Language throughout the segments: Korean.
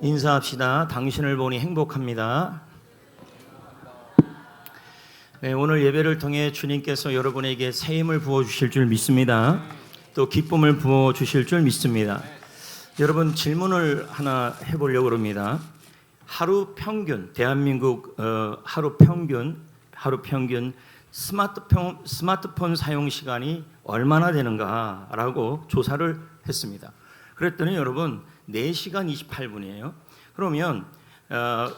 인사합시다. 당신을 보니 행복합니다. 네, 오늘 예배를 통해 주님께서 여러분에게 새 힘을 부어주실 줄 믿습니다. 또 기쁨을 부어주실 줄 믿습니다. 여러분, 질문을 하나 해보려고 합니다. 하루 평균, 대한민국 하루 평균 스마트폰 사용 시간이 얼마나 되는가라고 조사를 했습니다. 그랬더니 여러분 4시간 28분이에요. 그러면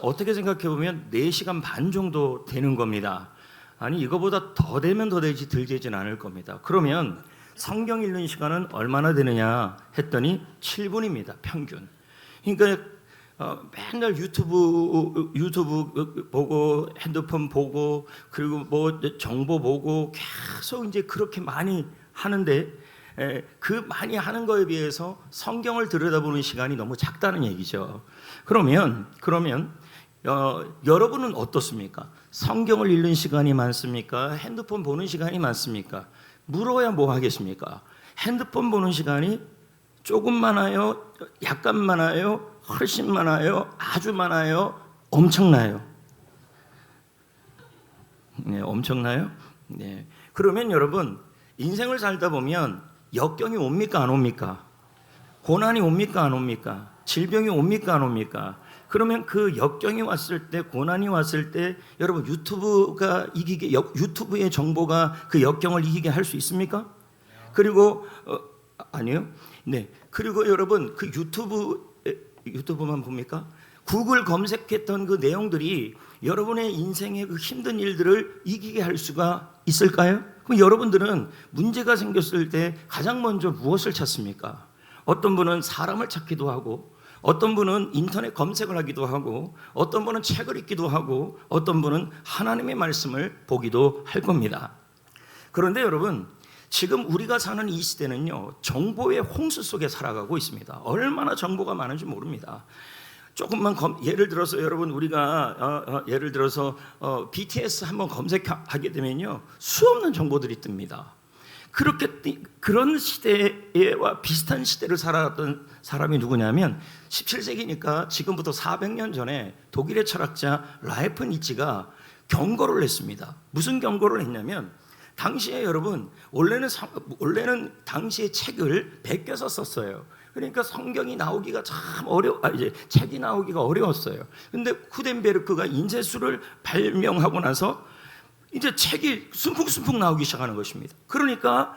어떻게 생각해 보면 4시간 반 정도 되는 겁니다. 아니, 이거보다 더 되면 더 되지 덜 되진 않을 겁니다. 그러면 성경 읽는 시간은 얼마나 되느냐 했더니 7분입니다. 평균. 그러니까 맨날 유튜브 보고 핸드폰 보고 그리고 뭐 정보 보고 계속 이제 그렇게 많이 하는데 그 많이 하는 거에 비해서 성경을 들여다보는 시간이 너무 작다는 얘기죠. 그러면 여러분은 어떻습니까? 성경을 읽는 시간이 많습니까? 핸드폰 보는 시간이 많습니까? 물어야 뭐 하겠습니까? 핸드폰 보는 시간이 조금 많아요? 약간 많아요? 훨씬 많아요? 아주 많아요? 엄청나요? 네, 엄청나요? 네. 그러면 여러분, 인생을 살다 보면 역경이 옵니까 안 옵니까? 고난이 옵니까 안 옵니까? 질병이 옵니까 안 옵니까? 그러면 그 역경이 왔을 때, 고난이 왔을 때 여러분 유튜브의 정보가 그 역경을 이기게 할 수 있습니까? 그리고 아니요. 네. 그리고 여러분 그 유튜브만 봅니까? 구글 검색했던 그 내용들이 여러분의 인생의 그 힘든 일들을 이기게 할 수가 있을까요? 그럼 여러분들은 문제가 생겼을 때 가장 먼저 무엇을 찾습니까? 어떤 분은 사람을 찾기도 하고, 어떤 분은 인터넷 검색을 하기도 하고, 어떤 분은 책을 읽기도 하고, 어떤 분은 하나님의 말씀을 보기도 할 겁니다. 그런데 여러분, 지금 우리가 사는 이 시대는요, 정보의 홍수 속에 살아가고 있습니다. 얼마나 정보가 많은지 모릅니다. 조금만 예를 들어서 여러분, 우리가 예를 들어서 BTS 한번 검색하게 되면요, 수없는 정보들이 뜹니다. 그런 시대와 비슷한 시대를 살아왔던 사람이 누구냐면 17세기니까 지금부터 400년 전에 독일의 철학자 라이프 니츠가 경고를 했습니다. 무슨 경고를 했냐면, 당시에 여러분 원래는 당시에 책을 베껴서 썼어요. 그러니까 성경이 나오기가 참 책이 나오기가 어려웠어요. 근데 구텐베르크가 인쇄술을 발명하고 나서 이제 책이 순풍순풍 나오기 시작하는 것입니다. 그러니까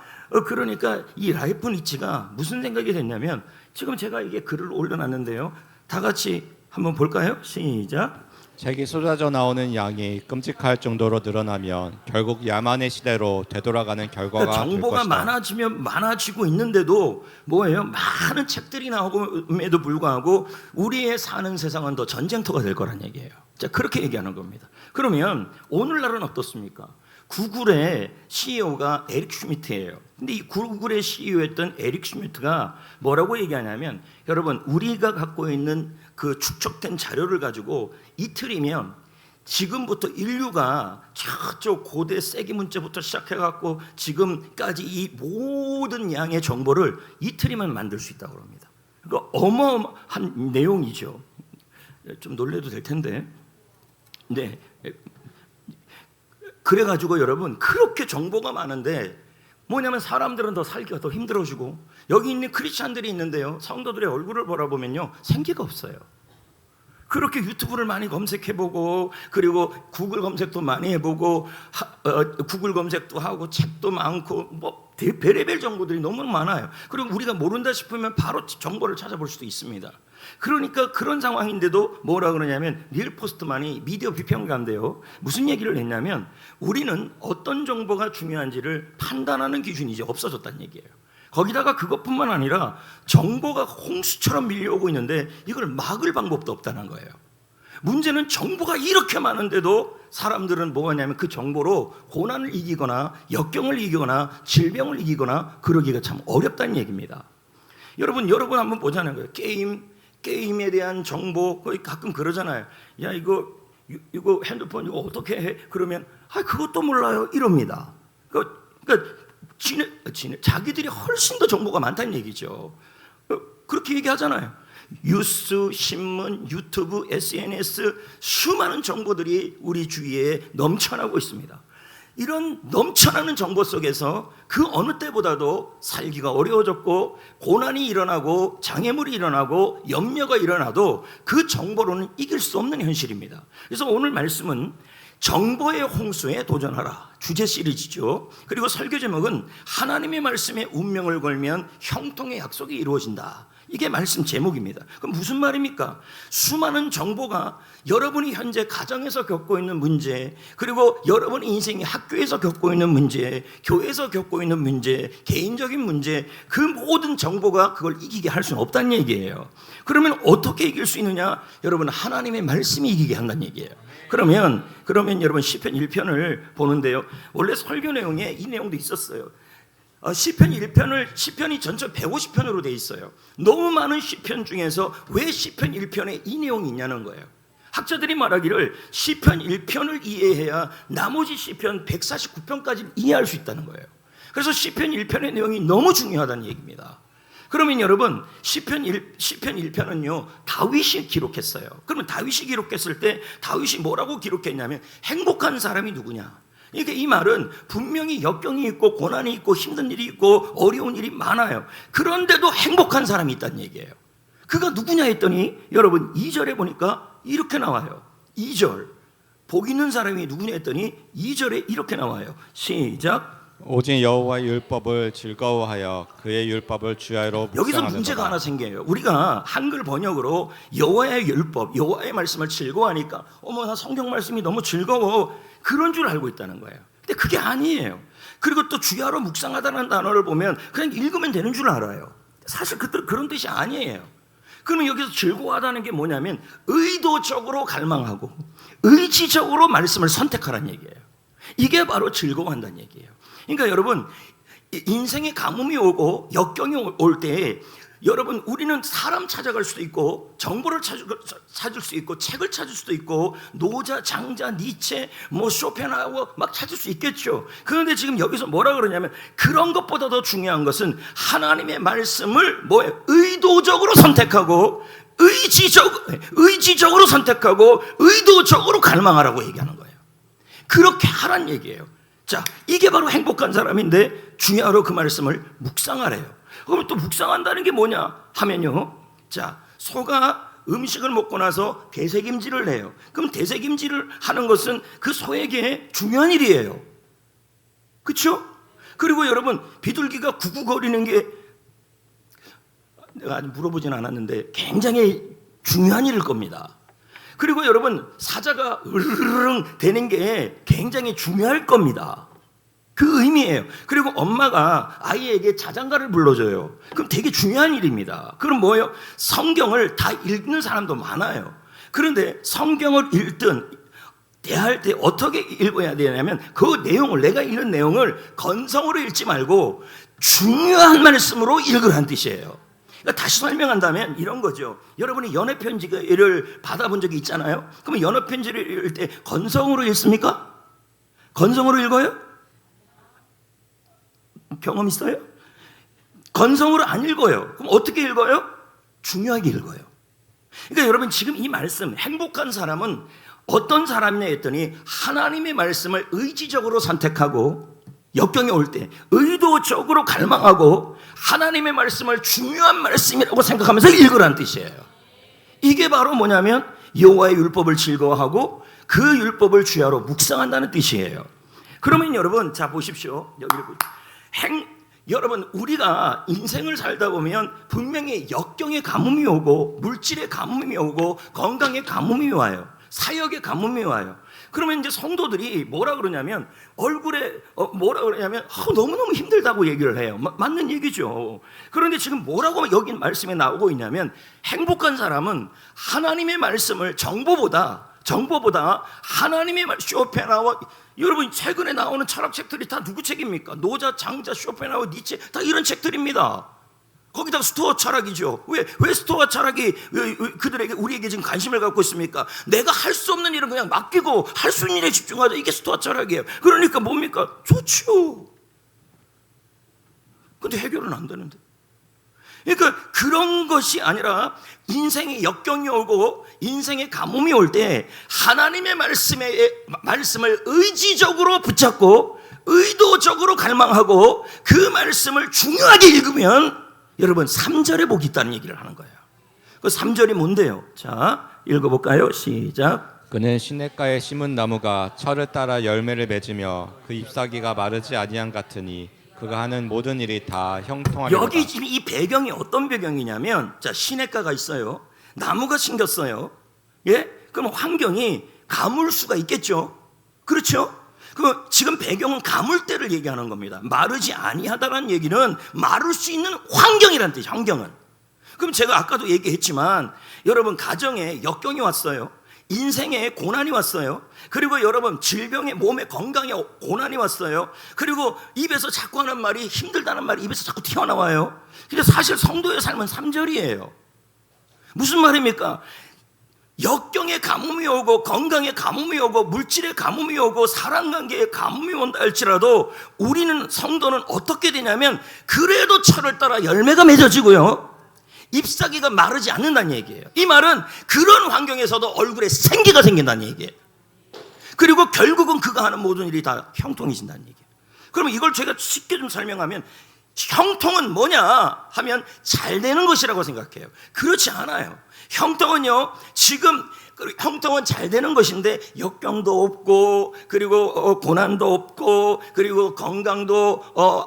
이 라이프 니츠가 무슨 생각이 됐냐면, 지금 제가 이게 글을 올려놨는데요. 다 같이 한번 볼까요? 시작. 책이 쏟아져 나오는 양이 끔찍할 정도로 늘어나면 결국 야만의 시대로 되돌아가는 결과가 그러니까 정보가 될 것이다. 많아지면 많아지고 있는데도 뭐예요? 많은 책들이 나오고에도 불구하고 우리의 사는 세상은 더 전쟁터가 될 거란 얘기예요. 자, 그렇게 얘기하는 겁니다. 그러면 오늘날은 어떻습니까? 구글의 CEO가 에릭 슈미트예요. 근데 이 구글의 CEO였던 에릭 슈미트가 뭐라고 얘기하냐면, 여러분, 우리가 갖고 있는 그 축적된 자료를 가지고 이틀이면 지금부터 인류가 저쪽 고대 세기 문자부터 시작해갖고 지금까지 이 모든 양의 정보를 이틀이면 만들 수 있다고 합니다. 그러니까 어마어마한 내용이죠. 좀 놀래도 될 텐데. 네. 그래가지고 여러분, 그렇게 정보가 많은데 뭐냐면 사람들은 더 살기가 더 힘들어지고, 여기 있는 크리스찬들이 있는데요, 성도들의 얼굴을 보라보면요 생기가 없어요. 그렇게 유튜브를 많이 검색해보고, 그리고 구글 검색도 많이 해보고, 구글 검색도 하고, 책도 많고, 뭐 별의별 정보들이 너무 많아요. 그리고 우리가 모른다 싶으면 바로 정보를 찾아볼 수도 있습니다. 그러니까 그런 상황인데도 뭐라 그러냐면, 닐 포스트만이 미디어 비평가인데요, 무슨 얘기를 했냐면, 우리는 어떤 정보가 중요한지를 판단하는 기준이 이제 없어졌다는 얘기예요. 거기다가 그것뿐만 아니라 정보가 홍수처럼 밀려오고 있는데 이걸 막을 방법도 없다는 거예요. 문제는 정보가 이렇게 많은데도 사람들은 뭐하냐면 그 정보로 고난을 이기거나 역경을 이기거나 질병을 이기거나 그러기가 참 어렵다는 얘기입니다. 여러분 한번 보자는 거예요. 게임에 대한 정보, 가끔 그러잖아요. 야, 이거 핸드폰 이거 어떻게 해? 그러면 그것도 몰라요 이럽니다. 그러니까 자기들이 훨씬 더 정보가 많다는 얘기죠. 그렇게 얘기하잖아요. 뉴스, 신문, 유튜브, SNS 수많은 정보들이 우리 주위에 넘쳐나고 있습니다. 이런 넘쳐나는 정보 속에서 그 어느 때보다도 살기가 어려워졌고 고난이 일어나고 장애물이 일어나고 염려가 일어나도 그 정보로는 이길 수 없는 현실입니다. 그래서 오늘 말씀은 정보의 홍수에 도전하라 주제 시리즈죠. 그리고 설교 제목은 하나님의 말씀에 운명을 걸면 형통의 약속이 이루어진다. 이게 말씀 제목입니다. 그럼 무슨 말입니까? 수많은 정보가 여러분이 현재 가정에서 겪고 있는 문제, 그리고 여러분 인생이 학교에서 겪고 있는 문제, 교회에서 겪고 있는 문제, 개인적인 문제, 그 모든 정보가 그걸 이기게 할 수는 없다는 얘기예요. 그러면 어떻게 이길 수 있느냐? 여러분, 하나님의 말씀이 이기게 한다는 얘기예요. 그러면 여러분 시편 1편을 보는데요. 원래 설교 내용에 이 내용도 있었어요. 시편 1편을 시편이 전체 150편으로 돼 있어요. 너무 많은 시편 중에서 왜 시편 1편에 이 내용이 있냐는 거예요. 학자들이 말하기를 시편 1편을 이해해야 나머지 시편 149편까지 이해할 수 있다는 거예요. 그래서 시편 1편의 내용이 너무 중요하다는 얘기입니다. 그러면 여러분, 시편 1편은요 다윗이 기록했어요. 그러면 다윗이 기록했을 때 다윗이 뭐라고 기록했냐면 행복한 사람이 누구냐. 그러니까 이 말은 분명히 역경이 있고 고난이 있고 힘든 일이 있고 어려운 일이 많아요. 그런데도 행복한 사람이 있다는 얘기예요. 그가 누구냐 했더니 여러분 2절에 보니까 이렇게 나와요. 2절 복 있는 사람이 누구냐 했더니 2절에 이렇게 나와요. 시작. 오직 여호와의 율법을 즐거워하여 그의 율법을 주야로 묵상하는도다. 여기서 문제가 하나 생겨요. 우리가 한글 번역으로 여호와의 율법, 여호와의 말씀을 즐거워하니까 어머 나 성경 말씀이 너무 즐거워 그런 줄 알고 있다는 거예요. 근데 그게 아니에요. 그리고 또 주야로 묵상하다는 단어를 보면 그냥 읽으면 되는 줄 알아요. 사실 그런 뜻이 아니에요. 그러면 여기서 즐거워하다는 게 뭐냐면 의도적으로 갈망하고 의지적으로 말씀을 선택하라는 얘기예요. 이게 바로 즐거워한다는 얘기예요. 그러니까 여러분 인생에 가뭄이 오고 역경이 올 때 여러분 우리는 사람 찾아갈 수도 있고 정보를 찾을 수 있고 책을 찾을 수도 있고 노자, 장자, 니체, 쇼펜하우어 막 찾을 수 있겠죠. 그런데 지금 여기서 뭐라 그러냐면 그런 것보다 더 중요한 것은 하나님의 말씀을 의도적으로 선택하고 의지적으로 선택하고 의도적으로 갈망하라고 얘기하는 거예요. 그렇게 하란 얘기예요. 자, 이게 바로 행복한 사람인데 주야로 그 말씀을 묵상하래요. 그럼 또 묵상한다는 게 뭐냐 하면요. 자, 소가 음식을 먹고 나서 되새김질을 해요. 그럼 되새김질을 하는 것은 그 소에게 중요한 일이에요. 그렇죠? 그리고 여러분 비둘기가 구구거리는 게 내가 아직 물어보진 않았는데 굉장히 중요한 일일 겁니다. 그리고 여러분 사자가 으르릉 되는 게 굉장히 중요할 겁니다. 그 의미예요. 그리고 엄마가 아이에게 자장가를 불러줘요. 그럼 되게 중요한 일입니다. 그럼 뭐예요? 성경을 다 읽는 사람도 많아요. 그런데 성경을 읽든 대할 때 어떻게 읽어야 되냐면 그 내용을 내가 읽는 내용을 건성으로 읽지 말고 중요한 말씀으로 읽으라는 뜻이에요. 그러니까 다시 설명한다면 이런 거죠. 여러분이 연애편지를 받아본 적이 있잖아요. 그러면 연애편지를 읽을 때 건성으로 읽습니까? 건성으로 읽어요? 경험 있어요? 건성으로 안 읽어요. 그럼 어떻게 읽어요? 중요하게 읽어요. 그러니까 여러분 지금 이 말씀 행복한 사람은 어떤 사람이냐 했더니 하나님의 말씀을 의지적으로 선택하고 역경이 올 때 의도적으로 갈망하고 하나님의 말씀을 중요한 말씀이라고 생각하면서 읽으라는 뜻이에요. 이게 바로 뭐냐면 여호와의 율법을 즐거워하고 그 율법을 주야로 묵상한다는 뜻이에요. 그러면 여러분 자 보십시오. 여기를 여러분 우리가 인생을 살다 보면 분명히 역경의 가뭄이 오고 물질의 가뭄이 오고 건강의 가뭄이 와요. 사역의 가뭄이 와요. 그러면 이제 성도들이 뭐라 그러냐면 얼굴에 뭐라 그러냐면 너무너무 힘들다고 얘기를 해요. 맞는 얘기죠. 그런데 지금 뭐라고 여기 말씀에 나오고 있냐면 행복한 사람은 하나님의 말씀을 정보보다 하나님의 쇼펜하우어 여러분 최근에 나오는 철학책들이 다 누구 책입니까? 노자, 장자, 쇼펜하우어, 니체 다 이런 책들입니다. 거기다가 스토아 철학이죠. 왜 스토아 철학이 우리에게 지금 관심을 갖고 있습니까? 내가 할 수 없는 일은 그냥 맡기고 할 수 있는 일에 집중하자. 이게 스토아 철학이에요. 그러니까 뭡니까? 좋죠. 근데 해결은 안 되는데. 그러니까 그런 것이 아니라 인생의 역경이 오고 인생의 가뭄이 올 때 하나님의 말씀을 의지적으로 붙잡고 의도적으로 갈망하고 그 말씀을 중요하게 읽으면 여러분 3절에 복이 있다는 얘기를 하는 거예요. 그 3절이 뭔데요? 자, 읽어볼까요? 시작. 그는 시냇가에 심은 나무가 철을 따라 열매를 맺으며 그 잎사귀가 마르지 아니함 같으니 그가 하는 모든 일이 다 형통하리로다. 여기 지금 이 배경이 어떤 배경이냐면, 자, 시냇가가 있어요. 나무가 심겼어요. 예? 그럼 환경이 가물 수가 있겠죠. 그렇죠? 그 지금 배경은 가물대를 얘기하는 겁니다. 마르지 아니하다라는 얘기는 마를 수 있는 환경이란 뜻이에요. 환경은. 그럼 제가 아까도 얘기했지만 여러분 가정에 역경이 왔어요. 인생에 고난이 왔어요. 그리고 여러분 질병에 몸에 건강에 고난이 왔어요. 그리고 입에서 자꾸 하는 말이 힘들다는 말이 입에서 자꾸 튀어나와요. 근데 사실 성도의 삶은 3절이에요. 무슨 말입니까? 역경에 가뭄이 오고 건강에 가뭄이 오고 물질에 가뭄이 오고 사랑관계에 가뭄이 온다 할지라도 우리는 성도는 어떻게 되냐면 그래도 철을 따라 열매가 맺어지고요, 잎사귀가 마르지 않는다는 얘기예요. 이 말은 그런 환경에서도 얼굴에 생기가 생긴다는 얘기예요. 그리고 결국은 그가 하는 모든 일이 다 형통해진다는 얘기예요. 그러면 이걸 제가 쉽게 좀 설명하면 형통은 뭐냐 하면 잘 되는 것이라고 생각해요. 그렇지 않아요. 형통은요, 지금 형통은 잘 되는 것인데 역경도 없고 그리고 고난도 없고 그리고 건강도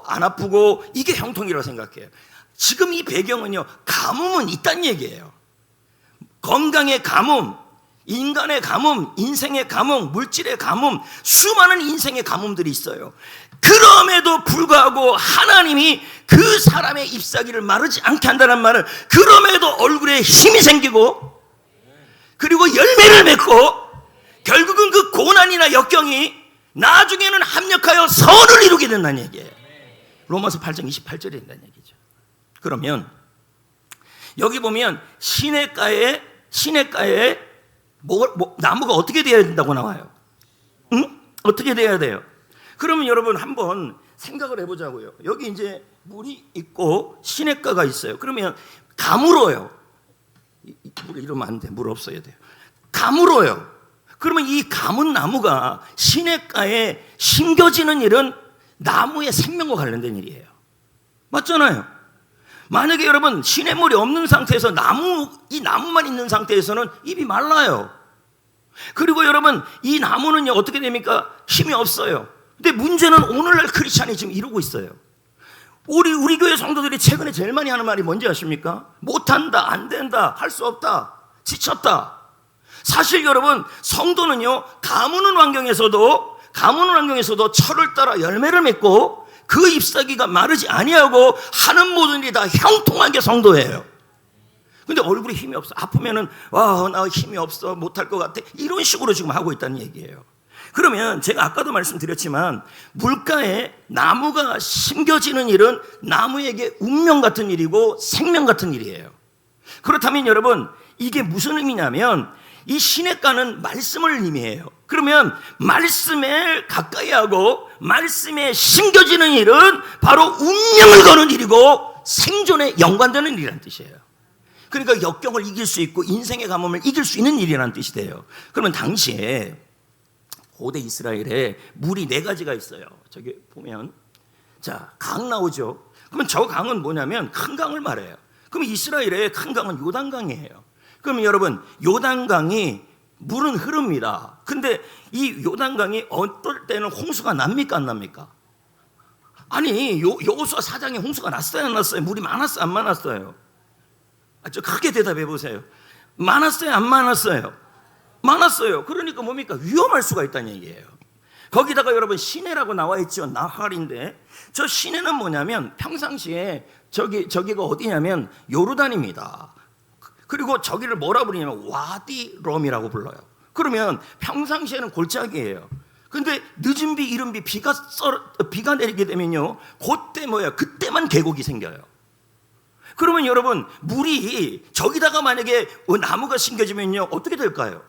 안 아프고 이게 형통이라고 생각해요. 지금 이 배경은요, 가뭄은 있다는 얘기예요. 건강의 가뭄, 인간의 가뭄, 인생의 가뭄, 물질의 가뭄, 수많은 인생의 가뭄들이 있어요. 그럼에도 불구하고 하나님이 그 사람의 잎사귀를 마르지 않게 한다는 말은 그럼에도 얼굴에 힘이 생기고 그리고 열매를 맺고 결국은 그 고난이나 역경이 나중에는 합력하여 선을 이루게 된다는 얘기예요. 로마서 8장 28절에 된다는 얘기죠. 그러면 여기 보면 시냇가에 나무가 어떻게 되어야 된다고 나와요? 응? 어떻게 돼야 돼요? 그러면 여러분 한번 생각을 해보자고요. 여기 이제 물이 있고 시냇가가 있어요. 그러면 가물어요. 물 이러면 안 돼. 물 없어야 돼요. 가물어요. 그러면 이 가문 나무가 시냇가에 심겨지는 일은 나무의 생명과 관련된 일이에요. 맞잖아요. 만약에 여러분 시냇물이 없는 상태에서 이 나무만 있는 상태에서는 잎이 말라요. 그리고 여러분 이 나무는요 어떻게 됩니까? 힘이 없어요. 근데 문제는 오늘날 크리스찬이 지금 이러고 있어요. 우리 교회 성도들이 최근에 제일 많이 하는 말이 뭔지 아십니까? 못한다, 안 된다, 할 수 없다, 지쳤다. 사실 여러분 성도는요 가무는 환경에서도 철을 따라 열매를 맺고 그 잎사귀가 마르지 아니하고 하는 모든 일이 다 형통한 게 성도예요. 근데 얼굴에 힘이 없어. 아프면은 나 힘이 없어, 못할 것 같아, 이런 식으로 지금 하고 있다는 얘기예요. 그러면 제가 아까도 말씀드렸지만 물가에 나무가 심겨지는 일은 나무에게 운명 같은 일이고 생명 같은 일이에요. 그렇다면 여러분 이게 무슨 의미냐면 이 시냇가는 말씀을 의미해요. 그러면 말씀에 가까이 하고 말씀에 심겨지는 일은 바로 운명을 거는 일이고 생존에 연관되는 일이라는 뜻이에요. 그러니까 역경을 이길 수 있고 인생의 가뭄을 이길 수 있는 일이라는 뜻이 돼요. 그러면 당시에 고대 이스라엘에 물이 4가지가 있어요. 저기 보면 자, 강 나오죠. 그러면 저 강은 뭐냐면 큰 강을 말해요. 그럼 이스라엘의 큰 강은 요단강이에요. 그러면 여러분 요단강이 물은 흐릅니다. 근데 이 요단강이 어떨 때는 홍수가 납니까 안 납니까? 아니 여호수아 4장에 홍수가 났어요 안 났어요? 물이 많았어요 안 많았어요? 좀 크게 대답해 보세요. 많았어요 안 많았어요? 많았어요. 그러니까 뭡니까? 위험할 수가 있다는 얘기예요. 거기다가 여러분 시내라고 나와 있죠. 나할인데 저 시내는 뭐냐면 평상시에 저기가 어디냐면 요르단입니다. 그리고 저기를 뭐라 부르냐면 와디 럼이라고 불러요. 그러면 평상시에는 골짜기예요. 근데 늦은 비 이른 비 비가 내리게 되면요 그때만 계곡이 생겨요. 그러면 여러분 물이 저기다가 만약에 나무가 심겨지면요 어떻게 될까요?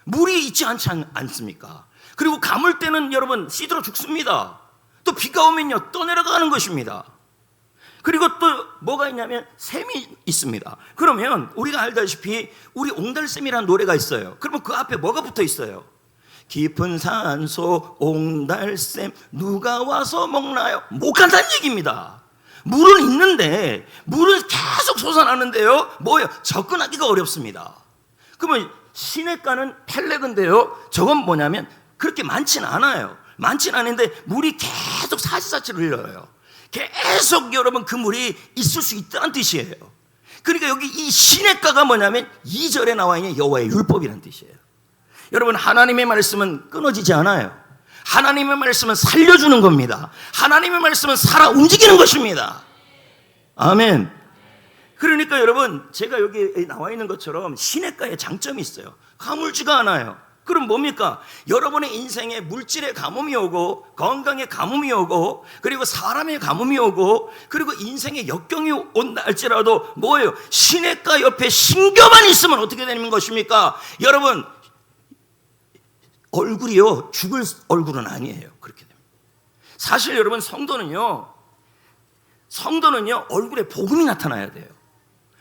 물이 있지 않습니까? 그리고 가물 때는 여러분 시들어 죽습니다. 또 비가 오면요 떠내려가는 것입니다. 그리고 또 뭐가 있냐면 샘이 있습니다. 그러면 우리가 알다시피 우리 옹달샘이라는 노래가 있어요. 그러면 그 앞에 뭐가 붙어 있어요? 깊은 산속 옹달샘 누가 와서 먹나요? 못 간다는 얘기입니다. 물은 있는데 물은 계속 솟아나는데요, 뭐예요? 접근하기가 어렵습니다. 그러면 시냇가는 펠레그인데요, 저건 뭐냐면 그렇게 많지는 않아요. 많지는 않은데 물이 계속 사시사철 흘러요. 계속 여러분 그 물이 있을 수 있다는 뜻이에요. 그러니까 여기 이 시냇가가 뭐냐면 2절에 나와 있는 여호와의 율법이라는 뜻이에요. 여러분, 하나님의 말씀은 끊어지지 않아요. 하나님의 말씀은 살려주는 겁니다. 하나님의 말씀은 살아 움직이는 것입니다. 아멘. 그러니까 여러분, 제가 여기 나와 있는 것처럼 시냇가에 장점이 있어요. 가물지가 않아요. 그럼 뭡니까? 여러분의 인생에 물질의 가뭄이 오고 건강의 가뭄이 오고 그리고 사람의 가뭄이 오고 그리고 인생의 역경이 온다 할지라도 뭐예요? 시냇가 옆에 신교만 있으면 어떻게 되는 것입니까? 여러분, 얼굴이요, 죽을 얼굴은 아니에요. 그렇게 됩니다. 사실 여러분, 성도는요 얼굴에 복음이 나타나야 돼요.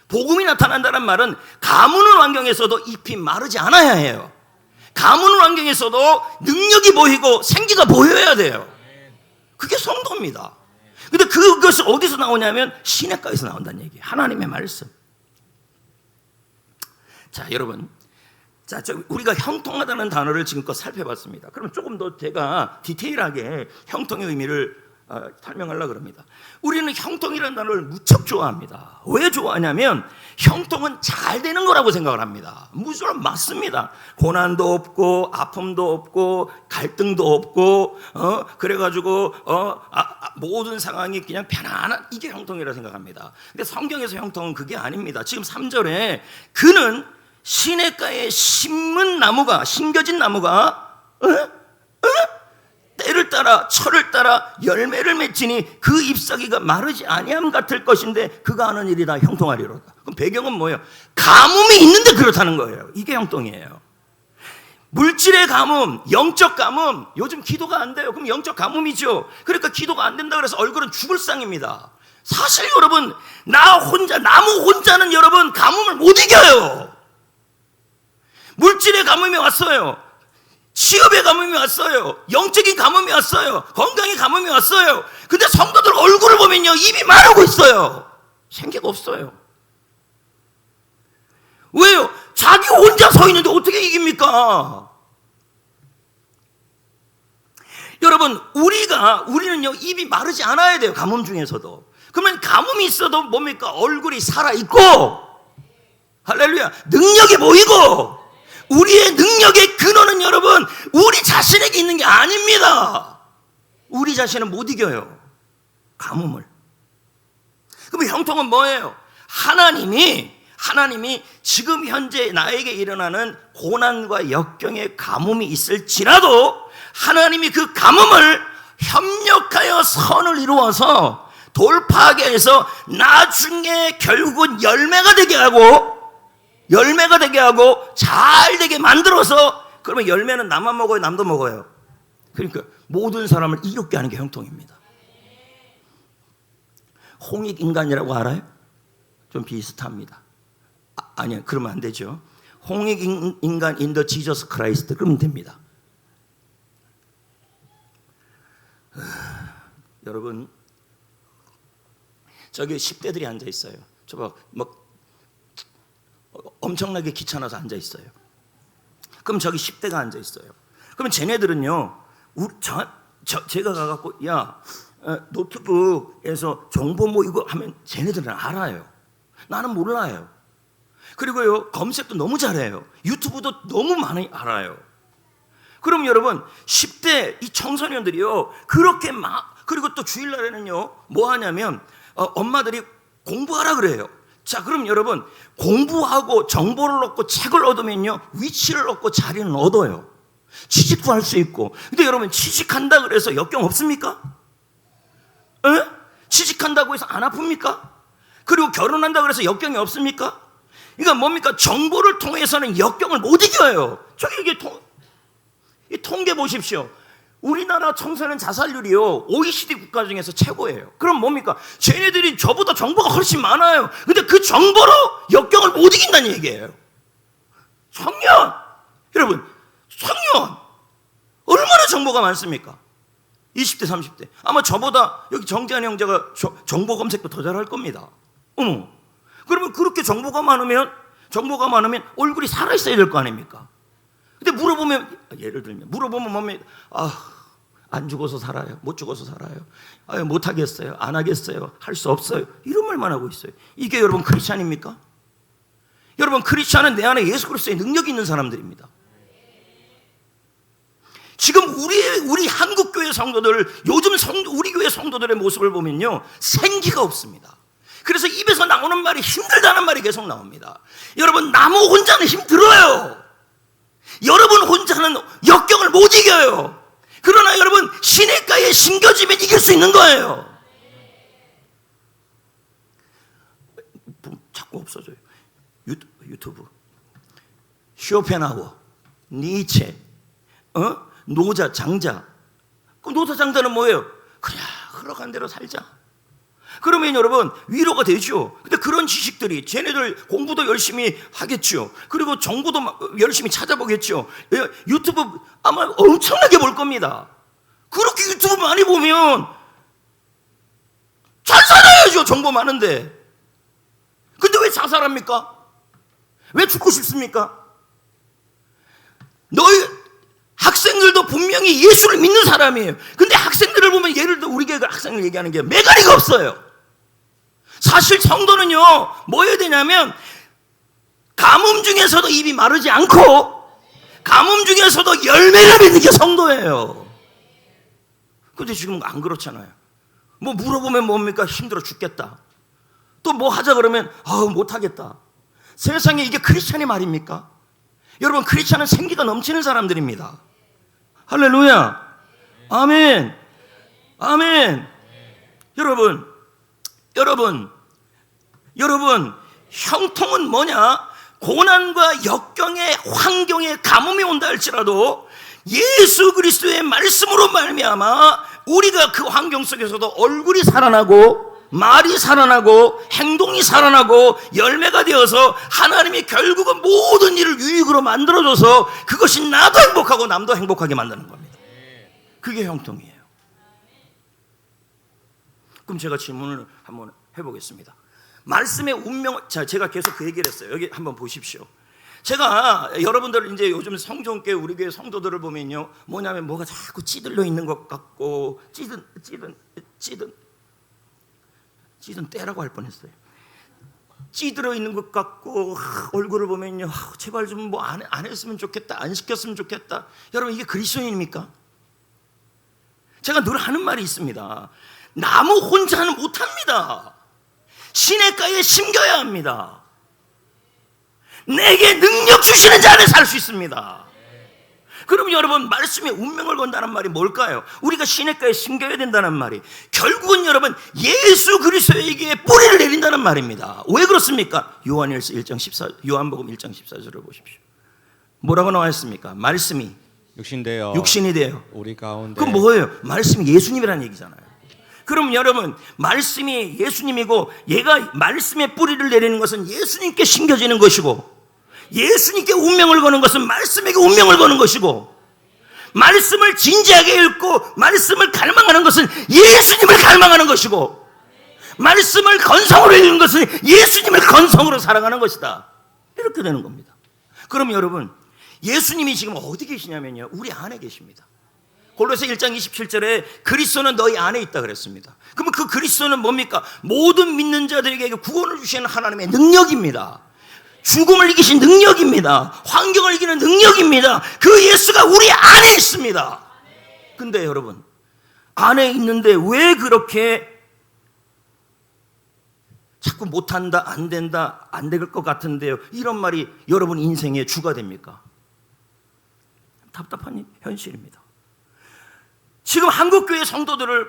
복음이 나타난다는 말은 가무는 환경에서도 잎이 마르지 않아야 해요. 가무는 환경에서도 능력이 보이고 생기가 보여야 돼요. 그게 성도입니다. 근데 그것이 어디서 나오냐면 시냇가에서 나온다는 얘기예요. 하나님의 말씀. 자, 여러분, 우리가 형통하다는 단어를 지금껏 살펴봤습니다. 그럼 조금 더 제가 디테일하게 형통의 의미를 설명하려고 합니다. 우리는 형통이라는 단어를 무척 좋아합니다. 왜 좋아하냐면 형통은 잘 되는 거라고 생각을 합니다. 무조건 맞습니다. 고난도 없고 아픔도 없고 갈등도 없고 그래가지고 모든 상황이 그냥 편안한, 이게 형통이라고 생각합니다. 근데 성경에서 형통은 그게 아닙니다. 지금 3절에 그는 시냇가에 심겨진 나무가 때를 따라 철을 따라 열매를 맺으니 그 잎사귀가 마르지 아니함 같을 것인데 그가 하는 일이 다 형통하리로다. 그럼 배경은 뭐예요? 가뭄이 있는데 그렇다는 거예요. 이게 형통이에요. 물질의 가뭄, 영적 가뭄. 요즘 기도가 안 돼요. 그럼 영적 가뭄이죠. 그러니까 기도가 안 된다 그래서 얼굴은 죽을 상입니다. 사실 여러분, 나무 혼자는 여러분 가뭄을 못 이겨요. 물질의 가뭄이 왔어요. 취업의 가뭄이 왔어요. 영적인 가뭄이 왔어요. 건강의 가뭄이 왔어요. 근데 성도들 얼굴을 보면요, 입이 마르고 있어요. 생기가 없어요. 왜요? 자기 혼자 서 있는데 어떻게 이깁니까? 여러분, 우리는요, 입이 마르지 않아야 돼요. 가뭄 중에서도. 그러면 가뭄이 있어도 뭡니까? 얼굴이 살아있고, 할렐루야, 능력이 보이고, 우리의 능력의 근원은 여러분, 우리 자신에게 있는 게 아닙니다. 우리 자신은 못 이겨요, 가뭄을. 그럼 형통은 뭐예요? 하나님이 지금 현재 나에게 일어나는 고난과 역경의 가뭄이 있을지라도 하나님이 그 가뭄을 협력하여 선을 이루어서 돌파하게 해서 나중에 결국은 열매가 되게 하고 잘 되게 만들어서, 그러면 열매는 나만 먹어요, 남도 먹어요. 그러니까 모든 사람을 이롭게 하는 게 형통입니다. 홍익인간이라고 알아요? 좀 비슷합니다. 아니요, 그러면 안 되죠. 홍익인간 in the Jesus Christ 그러면 됩니다. 여러분, 저기 10대들이 앉아 있어요. 저봐, 엄청나게 귀찮아서 앉아 있어요. 그럼 저기 10대가 앉아 있어요. 그러면 쟤네들은요, 제가 가갖고 노트북에서 정보 이거 하면 쟤네들은 알아요. 나는 몰라요. 그리고요, 검색도 너무 잘해요. 유튜브도 너무 많이 알아요. 그럼 여러분, 10대 이 청소년들이요, 그렇게 그리고 또 주일날에는요, 뭐 하냐면 엄마들이 공부하라 그래요. 자, 그럼 여러분, 공부하고 정보를 얻고 책을 얻으면요, 위치를 얻고 자리는 얻어요. 취직도 할 수 있고. 근데 여러분, 취직한다 그래서 역경 없습니까? 에? 취직한다고 해서 안 아픕니까? 그리고 결혼한다 그래서 역경이 없습니까? 그러니까 뭡니까? 정보를 통해서는 역경을 못 이겨요. 저기 이게 통계 보십시오. 우리나라 청소년 자살률이요 OECD 국가 중에서 최고예요. 그럼 뭡니까? 쟤네들이 저보다 정보가 훨씬 많아요. 근데 그 정보로 역경을 못 이긴다는 얘기예요. 청년! 여러분, 청년! 얼마나 정보가 많습니까? 20대, 30대. 아마 저보다 여기 정재한 형제가 정보 검색도 더 잘할 겁니다. 그러면 그렇게 정보가 많으면 얼굴이 살아있어야 될 거 아닙니까? 근데 물어보면, 예를 들면, 뭡니까? 안 죽어서 살아요. 못 죽어서 살아요. 못 하겠어요. 안 하겠어요. 할 수 없어요. 이런 말만 하고 있어요. 이게 여러분 크리스찬입니까? 여러분, 크리스찬은 내 안에 예수 그리스도의 능력이 있는 사람들입니다. 지금 우리 한국교회 성도들, 요즘 우리 교회 성도들의 모습을 보면요, 생기가 없습니다. 그래서 입에서 나오는 말이 힘들다는 말이 계속 나옵니다. 여러분, 나무 혼자는 힘들어요. 여러분 혼자는 역경을 못 이겨요. 그러나 여러분, 시냇가에 심겨지면 이길 수 있는 거예요. 자꾸 없어져요. 유튜브. 쇼펜하우어, 니체, 노자, 장자. 그 노자, 장자는 뭐예요? 그냥 흘러간 대로 살자. 그러면 여러분 위로가 되죠. 근데 그런 지식들이 쟤네들 공부도 열심히 하겠죠. 그리고 정보도 열심히 찾아보겠죠. 유튜브 아마 엄청나게 볼 겁니다. 그렇게 유튜브 많이 보면 잘 살아야죠. 정보 많은데. 근데 왜 자살합니까? 왜 죽고 싶습니까? 너희 학생들도 분명히 예수를 믿는 사람이에요. 근데 학생들을 보면, 예를 들어 우리 교회 학생을 얘기하는 게 매가리가 없어요. 사실 성도는요, 뭐 해야 되냐면 가뭄 중에서도 입이 마르지 않고 가뭄 중에서도 열매를 맺는 게 성도예요. 근데 지금 안 그렇잖아요. 뭐 물어보면 뭡니까? 힘들어 죽겠다. 또 뭐 하자 그러면 못하겠다. 세상에 이게 크리스찬이 말입니까? 여러분, 크리스찬은 생기가 넘치는 사람들입니다. 할렐루야. 아멘. 아멘. 여러분, 형통은 뭐냐? 고난과 역경의 환경에 가뭄이 온다 할지라도 예수 그리스도의 말씀으로 말미암아 우리가 그 환경 속에서도 얼굴이 살아나고 말이 살아나고 행동이 살아나고 열매가 되어서 하나님이 결국은 모든 일을 유익으로 만들어줘서 그것이 나도 행복하고 남도 행복하게 만드는 겁니다. 그게 형통이에요. 그럼 제가 질문을 한번 해보겠습니다. 말씀의 운명, 제가 계속 그 얘기를 했어요. 여기 한번 보십시오. 제가 여러분들 이제 요즘 성전교회 우리 교회 성도들을 보면요, 뭐냐면 뭐가 자꾸 찌들려 있는 것 같고 찌든 때라고 할 뻔했어요. 찌들어 있는 것 같고 얼굴을 보면요, 제발 좀 뭐 안 했으면 좋겠다, 안 시켰으면 좋겠다. 여러분, 이게 그리스도인입니까? 제가 늘 하는 말이 있습니다. 나무 혼자는 못합니다. 시냇가에 심겨야 합니다. 내게 능력 주시는 자 안에 살 수 있습니다. 그럼 여러분, 말씀에 운명을 건다는 말이 뭘까요? 우리가 시냇가에 심겨야 된다는 말이 결국은 여러분 예수 그리스도에게 뿌리를 내린다는 말입니다. 왜 그렇습니까? 요한복음 1장 14절을 보십시오. 뭐라고 나와 있습니까? 말씀이 육신이 되어 우리 가운데. 그럼 뭐예요? 말씀이 예수님이라는 얘기잖아요. 그럼 여러분, 말씀이 예수님이고 얘가 말씀의 뿌리를 내리는 것은 예수님께 심겨지는 것이고, 예수님께 운명을 거는 것은 말씀에게 운명을 거는 것이고, 말씀을 진지하게 읽고 말씀을 갈망하는 것은 예수님을 갈망하는 것이고, 말씀을 건성으로 읽는 것은 예수님을 건성으로 사랑하는 것이다. 이렇게 되는 겁니다. 그럼 여러분, 예수님이 지금 어디 계시냐면요, 우리 안에 계십니다. 골로새 1장 27절에 그리스도는 너희 안에 있다 그랬습니다. 그러면 그 그리스도는 뭡니까? 모든 믿는 자들에게 구원을 주시는 하나님의 능력입니다. 죽음을 이기신 능력입니다. 환경을 이기는 능력입니다. 그 예수가 우리 안에 있습니다. 근데 여러분, 안에 있는데 왜 그렇게 자꾸 못한다, 안 된다, 안 될 것 같은데요, 이런 말이 여러분 인생의 주가 됩니까? 답답한 현실입니다. 지금 한국교회 성도들을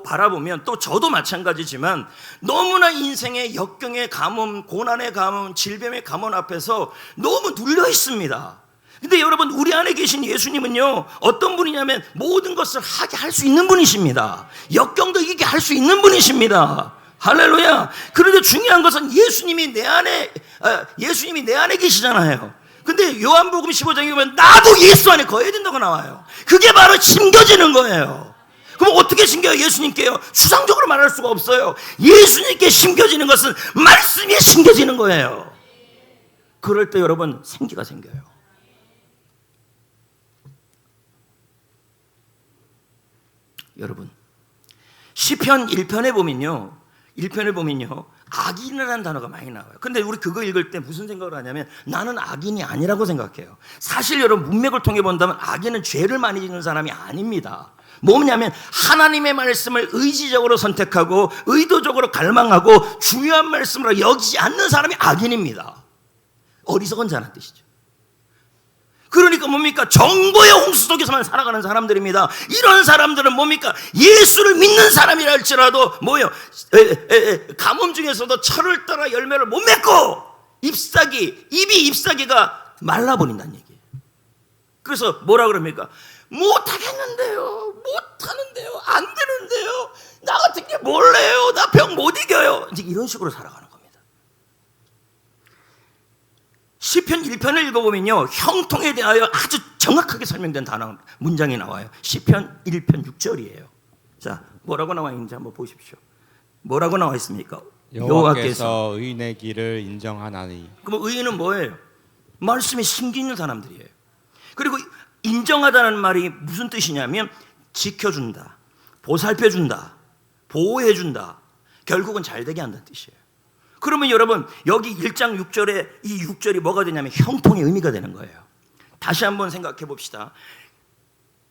바라보면 또 저도 마찬가지지만 너무나 인생의 역경의 가뭄, 고난의 가뭄, 질병의 가뭄 앞에서 너무 눌려 있습니다. 근데 여러분, 우리 안에 계신 예수님은요, 어떤 분이냐면 모든 것을 하게 할 수 있는 분이십니다. 역경도 이기게 할 수 있는 분이십니다. 할렐루야. 그런데 중요한 것은 예수님이 내 안에 계시잖아요. 근데 요한복음 15장에 보면 나도 예수 안에 거해야 된다고 나와요. 그게 바로 심겨지는 거예요. 그럼 어떻게 심겨요? 예수님께요? 추상적으로 말할 수가 없어요. 예수님께 심겨지는 것은 말씀이 심겨지는 거예요. 그럴 때 여러분, 생기가 생겨요. 여러분, 시편 1편에 보면요, 악인이라는 단어가 많이 나와요. 근데 우리 그거 읽을 때 무슨 생각을 하냐면, 나는 악인이 아니라고 생각해요. 사실 여러분, 문맥을 통해 본다면 악인은 죄를 많이 짓는 사람이 아닙니다. 뭐냐면 하나님의 말씀을 의지적으로 선택하고 의도적으로 갈망하고 중요한 말씀으로 여기지 않는 사람이 악인입니다. 어리석은 자란 뜻이죠. 그러니까 뭡니까? 정보의 홍수 속에서만 살아가는 사람들입니다. 이런 사람들은 뭡니까? 예수를 믿는 사람이라 할지라도 뭐예요? 가뭄 중에서도 철을 따라 열매를 못 맺고 입이 ip사귀가 말라버린다는 얘기예요. 그래서 뭐라 그럽니까? 못하겠는데요, 못하는데요, 안 되는데요, 나 같은 게 뭘래요, 나 병 못 이겨요, 이제 이런 식으로 살아가는 겁니다. 시편 1편을 읽어보면요, 형통에 대하여 아주 정확하게 설명된 단어 문장이 나와요. 시편 1편 6절이에요. 자, 뭐라고 나와 있는지 한번 보십시오. 뭐라고 나와 있습니까? 여호와께서 의인의 길을 인정하나니. 그럼 의인은 뭐예요? 말씀에 심기 있는 사람들이에요. 그리고 인정하다는 말이 무슨 뜻이냐면 지켜준다, 보살펴준다, 보호해준다, 결국은 잘되게 한다는 뜻이에요. 그러면 여러분, 여기 1장 6절에 이 6절이 뭐가 되냐면 형통의 의미가 되는 거예요. 다시 한번 생각해 봅시다.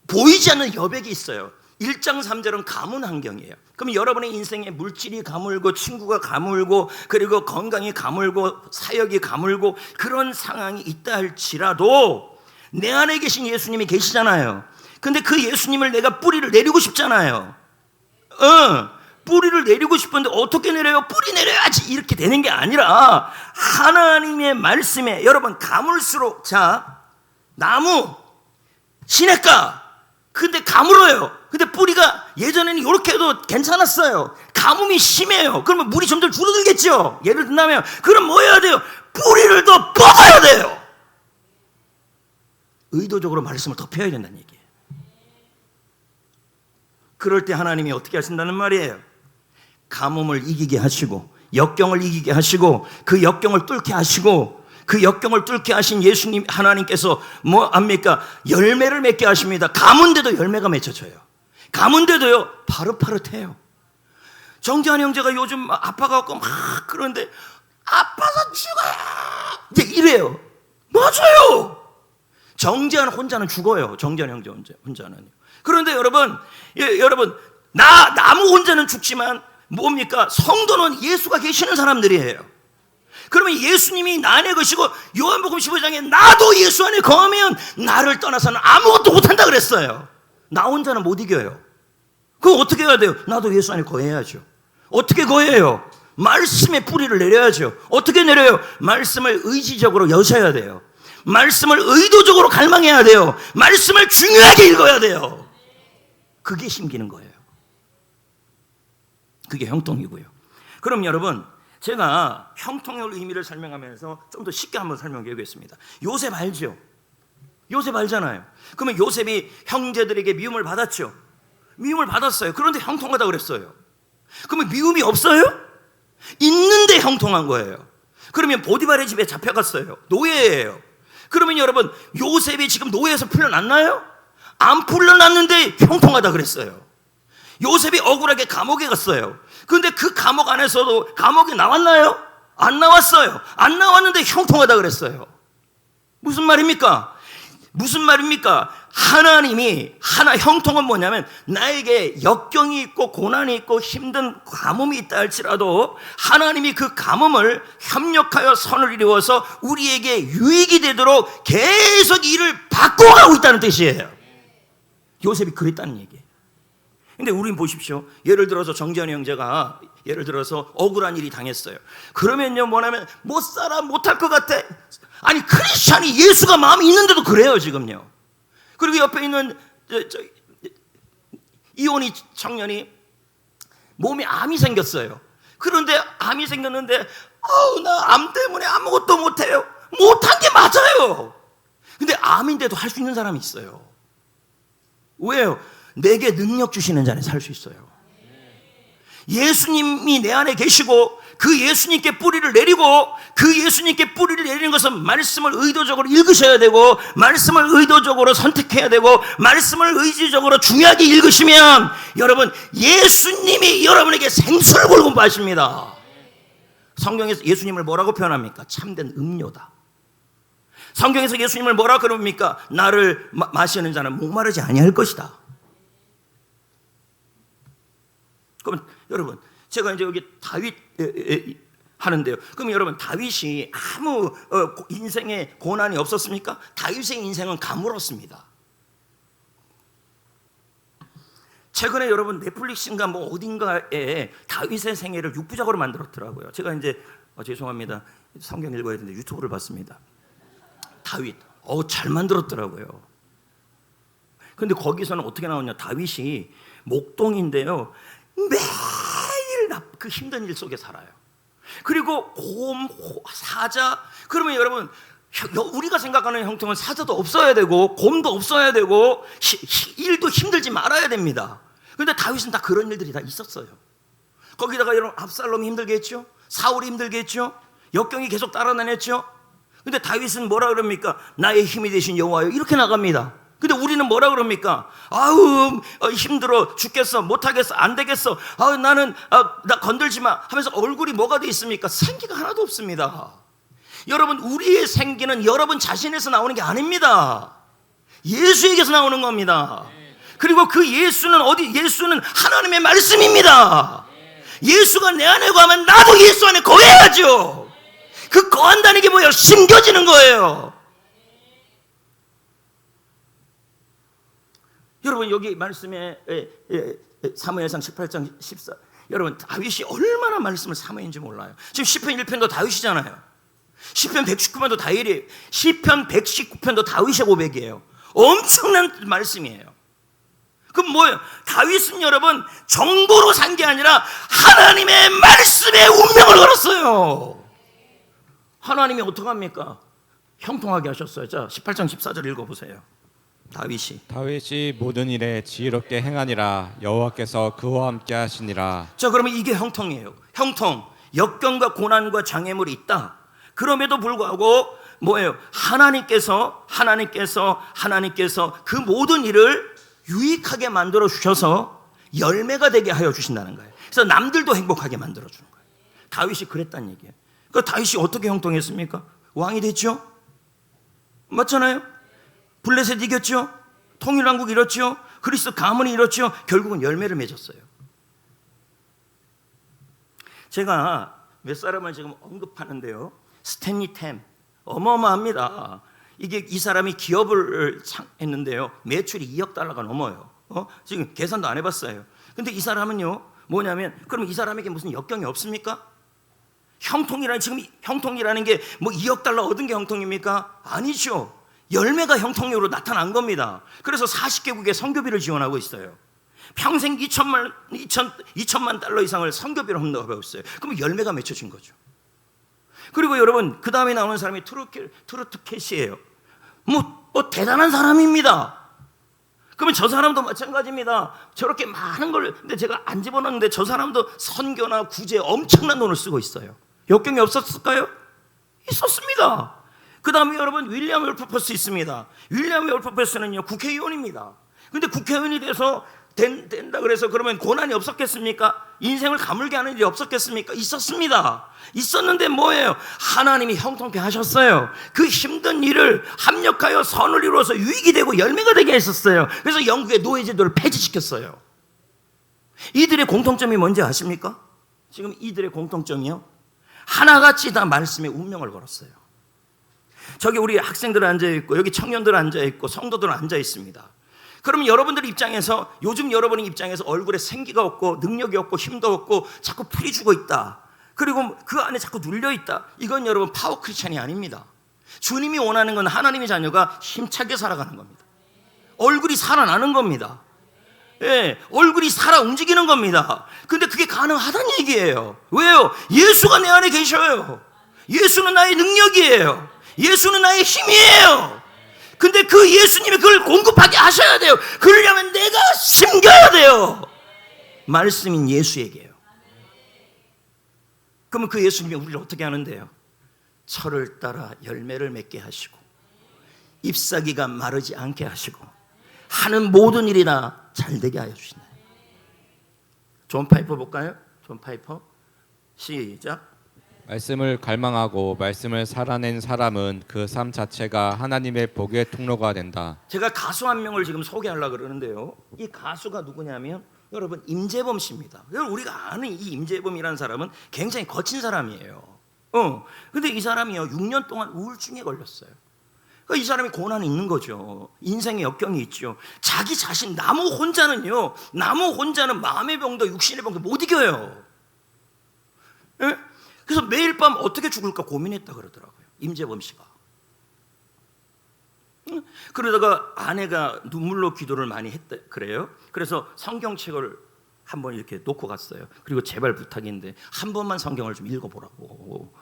보이지 않는 여백이 있어요. 1장 3절은 가문 환경이에요. 그럼 여러분의 인생에 물질이 가물고 친구가 가물고 그리고 건강이 가물고 사역이 가물고 그런 상황이 있다 할지라도 내 안에 계신 예수님이 계시잖아요. 근데 그 예수님을 내가 뿌리를 내리고 싶잖아요. 뿌리를 내리고 싶은데 어떻게 내려요? 뿌리 내려야지 이렇게 되는 게 아니라 하나님의 말씀에 여러분, 가물수록, 자, 나무 시냇가, 근데 가물어요. 근데 뿌리가 예전에는 이렇게 해도 괜찮았어요. 가뭄이 심해요. 그러면 물이 점점 줄어들겠죠. 예를 든다면 그럼 뭐 해야 돼요? 뿌리를 더 뽑아야 돼요. 의도적으로 말씀을 덮여야 된다는 얘기예요. 그럴 때 하나님이 어떻게 하신다는 말이에요? 가뭄을 이기게 하시고 역경을 이기게 하시고 그 역경을 뚫게 하시고 그 역경을 뚫게 하신 예수님 하나님께서 뭐 합니까? 열매를 맺게 하십니다. 가문데도 열매가 맺혀져요. 가문데도요, 파릇파릇해요. 정재환 형제가 요즘 아파갖고 막 그런데 아파서 죽어요 이제 이래요. 맞아요. 정재환 혼자는 죽어요. 정재환 형제 혼자는. 그런데 여러분, 나무 혼자는 죽지만 뭡니까? 성도는 예수가 계시는 사람들이에요. 그러면 예수님이 나 안에 계시고 요한복음 15장에 나도 예수 안에 거하면 나를 떠나서는 아무것도 못한다 그랬어요. 나 혼자는 못 이겨요. 그럼 어떻게 해야 돼요? 나도 예수 안에 거해야죠. 어떻게 거해요? 말씀에 뿌리를 내려야죠. 어떻게 내려요? 말씀을 의지적으로 여셔야 돼요. 말씀을 의도적으로 갈망해야 돼요. 말씀을 중요하게 읽어야 돼요. 그게 심기는 거예요. 그게 형통이고요. 그럼 여러분, 제가 형통의 의미를 설명하면서 좀 더 쉽게 한번 설명해 보겠습니다. 요셉 알죠? 요셉 알잖아요. 그러면 요셉이 형제들에게 미움을 받았죠. 미움을 받았어요. 그런데 형통하다고 그랬어요. 그러면 미움이 없어요? 있는데 형통한 거예요. 그러면 보디발의 집에 잡혀갔어요. 노예예요. 그러면 여러분, 요셉이 지금 노예에서 풀려났나요? 안 풀려났는데 형통하다 그랬어요. 요셉이 억울하게 감옥에 갔어요. 그런데 그 감옥 안에서도 감옥에 나왔나요? 안 나왔어요. 안 나왔는데 형통하다 그랬어요. 무슨 말입니까? 하나님이 형통은 뭐냐면 나에게 역경이 있고 고난이 있고 힘든 가뭄이 있다 할지라도 하나님이 그 가뭄을 협력하여 선을 이루어서 우리에게 유익이 되도록 계속 일을 바꿔가고 있다는 뜻이에요. 요셉이 그랬다는 얘기예요. 근데 우린 보십시오. 예를 들어서 정재현 형제가 예를 들어서 억울한 일이 당했어요. 그러면요, 뭐냐면 못 살아, 못할 것 같아. 아니, 크리스찬이 예수가 마음에 있는데도 그래요, 지금요. 그리고 옆에 있는 이혼이 청년이 몸에 암이 생겼어요. 그런데 암이 생겼는데 나 암 때문에 아무것도 못해요. 못한 게 맞아요. 근데 암인데도 할 수 있는 사람이 있어요. 왜요? 내게 능력 주시는 자는 살 수 있어요. 예수님이 내 안에 계시고 그 예수님께 뿌리를 내리고, 그 예수님께 뿌리를 내리는 것은 말씀을 의도적으로 읽으셔야 되고, 말씀을 의도적으로 선택해야 되고, 말씀을 의지적으로 중요하게 읽으시면 여러분, 예수님이 여러분에게 생수를 공급하십니다. 성경에서 예수님을 뭐라고 표현합니까? 참된 음료다. 성경에서 예수님을 뭐라 그럽니까? 나를 마시는 자는 목마르지 아니할 것이다. 그러면 여러분, 제가 이제 여기 다윗 하는데요. 그럼 여러분, 다윗이 아무 인생에 고난이 없었습니까? 다윗의 인생은 가물었습니다. 최근에 여러분 넷플릭스인가 뭐 어딘가에 다윗의 생애를 6부작으로 만들었더라고요. 제가 이제 죄송합니다. 성경 읽어야 되는데 유튜브를 봤습니다. 다윗, 잘 만들었더라고요. 근데 거기서는 어떻게 나오냐? 다윗이 목동인데요, 매일 그 힘든 일 속에 살아요. 그리고 곰, 사자. 그러면 여러분, 우리가 생각하는 형통은 사자도 없어야 되고 곰도 없어야 되고 일도 힘들지 말아야 됩니다. 그런데 다윗은 다 그런 일들이 다 있었어요. 거기다가 여러분, 압살롬이 힘들겠죠? 사울이 힘들겠죠? 역경이 계속 따라다녔죠? 근데 다윗은 뭐라 그럽니까? 나의 힘이 되신 여호와여, 이렇게 나갑니다. 근데 우리는 뭐라 그럽니까? 아우, 힘들어 죽겠어, 못하겠어, 안 되겠어, 나는 나 건들지 마 하면서 얼굴이 뭐가 돼 있습니까? 생기가 하나도 없습니다. 여러분, 우리의 생기는 여러분 자신에서 나오는 게 아닙니다. 예수에게서 나오는 겁니다. 그리고 그 예수는 예수는 하나님의 말씀입니다. 예수가 내 안에 거하면 나도 예수 안에 거해야죠. 그 거한다는 게 뭐예요? 심겨지는 거예요. 여러분, 여기 말씀에 사무엘상 18장 14, 여러분, 다윗이 얼마나 말씀을 사모했는지 몰라요. 지금 시편 1편도 다윗이잖아요. 시편 119편도 다윗이에요. 시편 119편도 다윗의 고백이에요. 엄청난 말씀이에요. 그럼 뭐예요? 다윗은 여러분 정보로 산 게 아니라 하나님의 말씀에 운명을 걸었어요. 하나님이 어떡합니까? 형통하게 하셨어요. 자, 18장 14절 읽어보세요. 다윗이 모든 일에 지혜롭게 행하니라. 여호와께서 그와 함께 하시니라. 자, 그러면 이게 형통이에요. 형통, 역경과 고난과 장애물이 있다. 그럼에도 불구하고 뭐예요? 하나님께서 그 모든 일을 유익하게 만들어 주셔서 열매가 되게 하여 주신다는 거예요. 그래서 남들도 행복하게 만들어 주는 거예요. 다윗이 그랬다는 얘기예요. 그 다윗이 어떻게 형통했습니까? 왕이 됐죠? 맞잖아요? 블레셋 이겼죠? 통일왕국 이뤘죠? 그리스 가문이 이뤘죠? 결국은 열매를 맺었어요. 제가 몇 사람을 지금 언급하는데요, 스탠리 템, 어마어마합니다. 이 사람이 기업을 했는데요, 매출이 2억 달러가 넘어요. 지금 계산도 안 해봤어요. 근데 이 사람은요, 뭐냐면, 그럼 이 사람에게 무슨 역경이 없습니까? 지금 형통이라는 게 뭐 2억 달러 얻은 게 형통입니까? 아니죠. 열매가 형통으로 나타난 겁니다. 그래서 40개국에 선교비를 지원하고 있어요. 평생 2천만 달러 이상을 선교비로 헌납하고 있어요. 그럼 열매가 맺혀진 거죠. 그리고 여러분, 그 다음에 나오는 사람이 트루트 캐시예요. 뭐 대단한 사람입니다. 그러면 저 사람도 마찬가지입니다. 저렇게 많은 걸, 근데 제가 안 집어넣는데 저 사람도 선교나 구제 엄청난 돈을 쓰고 있어요. 역경이 없었을까요? 있었습니다. 그 다음에 여러분, 윌리엄 윌버포스 있습니다. 윌리엄 윌버포스는요, 국회의원입니다. 근데 국회의원이 돼서 된다 그래서 그러면 고난이 없었겠습니까? 인생을 가물게 하는 일이 없었겠습니까? 있었습니다. 있었는데 뭐예요? 하나님이 형통케 하셨어요. 그 힘든 일을 합력하여 선을 이루어서 유익이 되고 열매가 되게 했었어요. 그래서 영국의 노예제도를 폐지시켰어요. 이들의 공통점이 뭔지 아십니까? 지금 이들의 공통점이요, 하나같이 다 말씀에 운명을 걸었어요. 저기 우리 학생들 앉아있고, 여기 청년들 앉아있고, 성도들 앉아있습니다. 그러면 여러분들 입장에서, 요즘 여러분의 입장에서 얼굴에 생기가 없고 능력이 없고 힘도 없고 자꾸 풀이 죽어 있다, 그리고 그 안에 자꾸 눌려 있다, 이건 여러분 파워 크리스찬이 아닙니다. 주님이 원하는 건 하나님의 자녀가 힘차게 살아가는 겁니다. 얼굴이 살아나는 겁니다. 예, 얼굴이 살아 움직이는 겁니다. 근데 그게 가능하다는 얘기예요. 왜요? 예수가 내 안에 계셔요. 예수는 나의 능력이에요. 예수는 나의 힘이에요. 근데 그 예수님이 그걸 공급하게 하셔야 돼요. 그러려면 내가 심겨야 돼요. 말씀인 예수에게요. 그러면 그 예수님이 우리를 어떻게 하는데요? 철을 따라 열매를 맺게 하시고 잎사귀가 마르지 않게 하시고 하는 모든 일이나 잘 되게 하여 주시네. 존 파이퍼 볼까요? 존 파이퍼 시작. 말씀을 갈망하고 말씀을 살아낸 사람은 그 삶 자체가 하나님의 복의 통로가 된다. 제가 가수 한 명을 지금 소개하려고 그러는데요, 이 가수가 누구냐면 여러분 임재범 씨입니다. 우리가 아는 이 임재범이라는 사람은 굉장히 거친 사람이에요. 근데 이 사람이요 6년 동안 우울증에 걸렸어요. 이 사람이 고난이 있는 거죠. 인생의 역경이 있죠. 자기 자신 나무 혼자는 마음의 병도 육신의 병도 못 이겨요. 예? 그래서 매일 밤 어떻게 죽을까 고민했다 그러더라고요, 임재범 씨가. 그러다가 아내가 눈물로 기도를 많이 했다 그래요. 그래서 성경책을 한번 이렇게 놓고 갔어요. 그리고 제발 부탁인데 한 번만 성경을 좀 읽어보라고.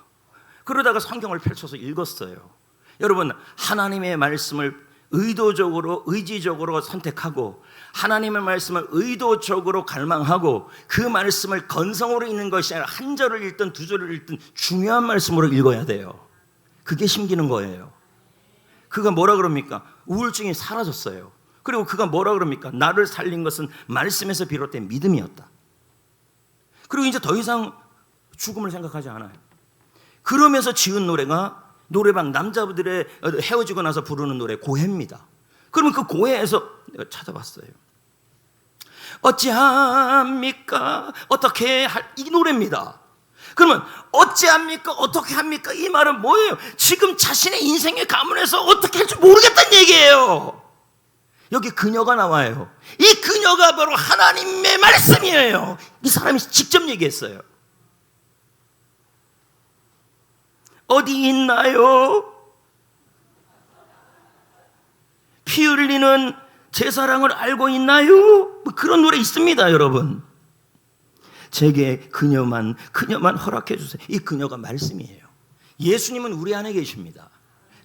그러다가 성경을 펼쳐서 읽었어요. 여러분, 하나님의 말씀을 의지적으로 선택하고 하나님의 말씀을 의도적으로 갈망하고 그 말씀을 건성으로 읽는 것이 아니라 한 절을 읽든 두 절을 읽든 중요한 말씀으로 읽어야 돼요. 그게 심기는 거예요. 그가 뭐라 그럽니까? 우울증이 사라졌어요. 그리고 그가 뭐라 그럽니까? 나를 살린 것은 말씀에서 비롯된 믿음이었다. 그리고 이제 더 이상 죽음을 생각하지 않아요. 그러면서 지은 노래가 노래방 남자들의 헤어지고 나서 부르는 노래 고해입니다. 그러면 그 고해에서 내가 찾아봤어요. 어찌합니까? 어떻게 할, 이 노래입니다. 그러면 어찌합니까? 어떻게 합니까? 이 말은 뭐예요? 지금 자신의 인생의 가문에서 어떻게 할지 모르겠다는 얘기예요. 여기 그녀가 나와요. 이 그녀가 바로 하나님의 말씀이에요. 이 사람이 직접 얘기했어요. 어디 있나요? 피 흘리는 제 사랑을 알고 있나요? 뭐 그런 노래 있습니다, 여러분. 제게 그녀만 허락해 주세요. 이 그녀가 말씀이에요. 예수님은 우리 안에 계십니다.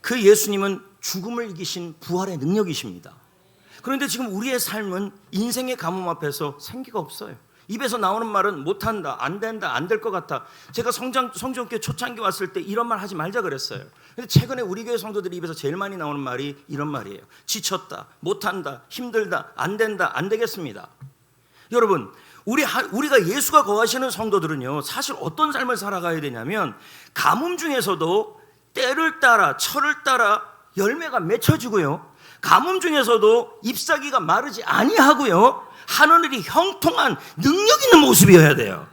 그 예수님은 죽음을 이기신 부활의 능력이십니다. 그런데 지금 우리의 삶은 인생의 가뭄 앞에서 생기가 없어요. 입에서 나오는 말은 못한다, 안 된다, 안 될 것 같아. 제가 성전교회 초창기 왔을 때 이런 말 하지 말자 그랬어요. 근데 최근에 우리 교회 성도들이 입에서 제일 많이 나오는 말이 이런 말이에요. 지쳤다, 못한다, 힘들다, 안 된다, 안 되겠습니다. 여러분, 우리가 예수가 거하시는 성도들은요, 사실 어떤 삶을 살아가야 되냐면 가뭄 중에서도 때를 따라 철을 따라 열매가 맺혀지고요, 가뭄 중에서도 잎사귀가 마르지 아니하고요, 하늘이 형통한 능력 있는 모습이어야 돼요.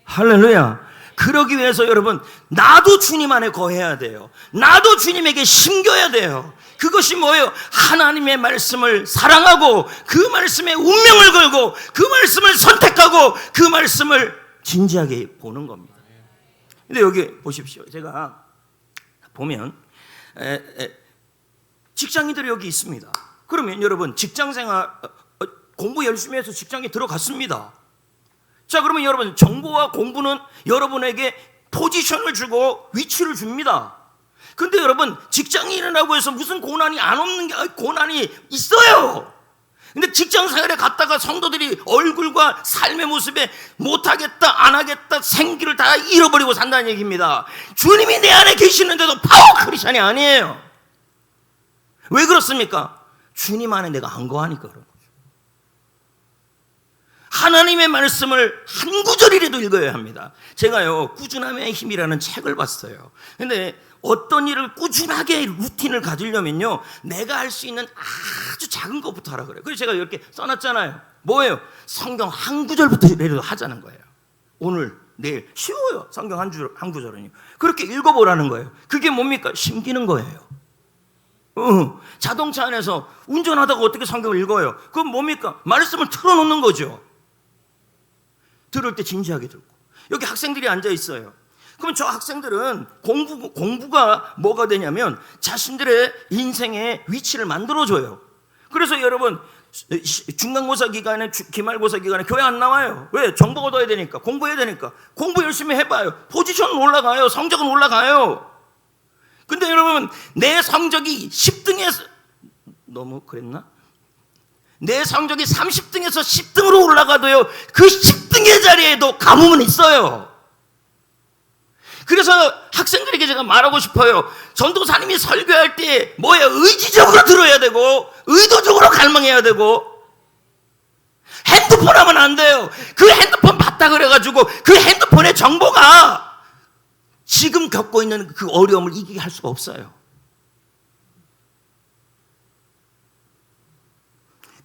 할렐루야. 그러기 위해서 여러분, 나도 주님 안에 거해야 돼요. 나도 주님에게 심겨야 돼요. 그것이 뭐예요? 하나님의 말씀을 사랑하고 그 말씀에 운명을 걸고 그 말씀을 선택하고 그 말씀을 진지하게 보는 겁니다. 근데 여기 보십시오. 제가 보면 직장인들이 여기 있습니다. 그러면 여러분, 직장생활 공부 열심히 해서 직장에 들어갔습니다. 자, 그러면 여러분, 정보와 공부는 여러분에게 포지션을 주고 위치를 줍니다. 근데 여러분, 직장인이라고 해서 무슨 고난이 안 없는 게, 고난이 있어요. 근데 직장 생활에 갔다가 성도들이 얼굴과 삶의 모습에 못하겠다, 안 하겠다, 생기를 다 잃어버리고 산다는 얘기입니다. 주님이 내 안에 계시는데도 파워 크리스찬이 아니에요. 왜 그렇습니까? 주님 안에 내가 안 거하니까 그런 거죠. 하나님의 말씀을 한 구절이라도 읽어야 합니다. 제가요, 꾸준함의 힘이라는 책을 봤어요. 근데 어떤 일을 꾸준하게 루틴을 가지려면요, 내가 할 수 있는 아주 작은 것부터 하라 그래요. 그래서 제가 이렇게 써놨잖아요. 뭐예요? 성경 한 구절부터라도 하자는 거예요. 오늘, 내일 쉬워요. 성경 한 구절은요. 그렇게 읽어보라는 거예요. 그게 뭡니까? 심기는 거예요. 자동차 안에서 운전하다가 어떻게 성경을 읽어요? 그건 뭡니까? 말씀을 틀어놓는 거죠. 들을 때 진지하게 듣고. 여기 학생들이 앉아 있어요. 그럼 저 학생들은 공부가 뭐가 되냐면 자신들의 인생의 위치를 만들어줘요. 그래서 여러분 중간고사 기간에 기말고사 기간에 교회 안 나와요. 왜? 정보 얻어야 되니까, 공부해야 되니까. 공부 열심히 해봐요. 포지션은 올라가요. 성적은 올라가요. 근데 여러분 내 성적이 10등에서 너무 그랬나? 내 성적이 30등에서 10등으로 올라가도요, 그 10등의 자리에도 가뭄은 있어요. 그래서 학생들에게 제가 말하고 싶어요. 전도사님이 설교할 때 뭐예요? 의지적으로 들어야 되고 의도적으로 갈망해야 되고, 핸드폰 하면 안 돼요. 그 핸드폰 봤다 그래가지고 그 핸드폰의 정보가 지금 겪고 있는 그 어려움을 이기게 할 수가 없어요.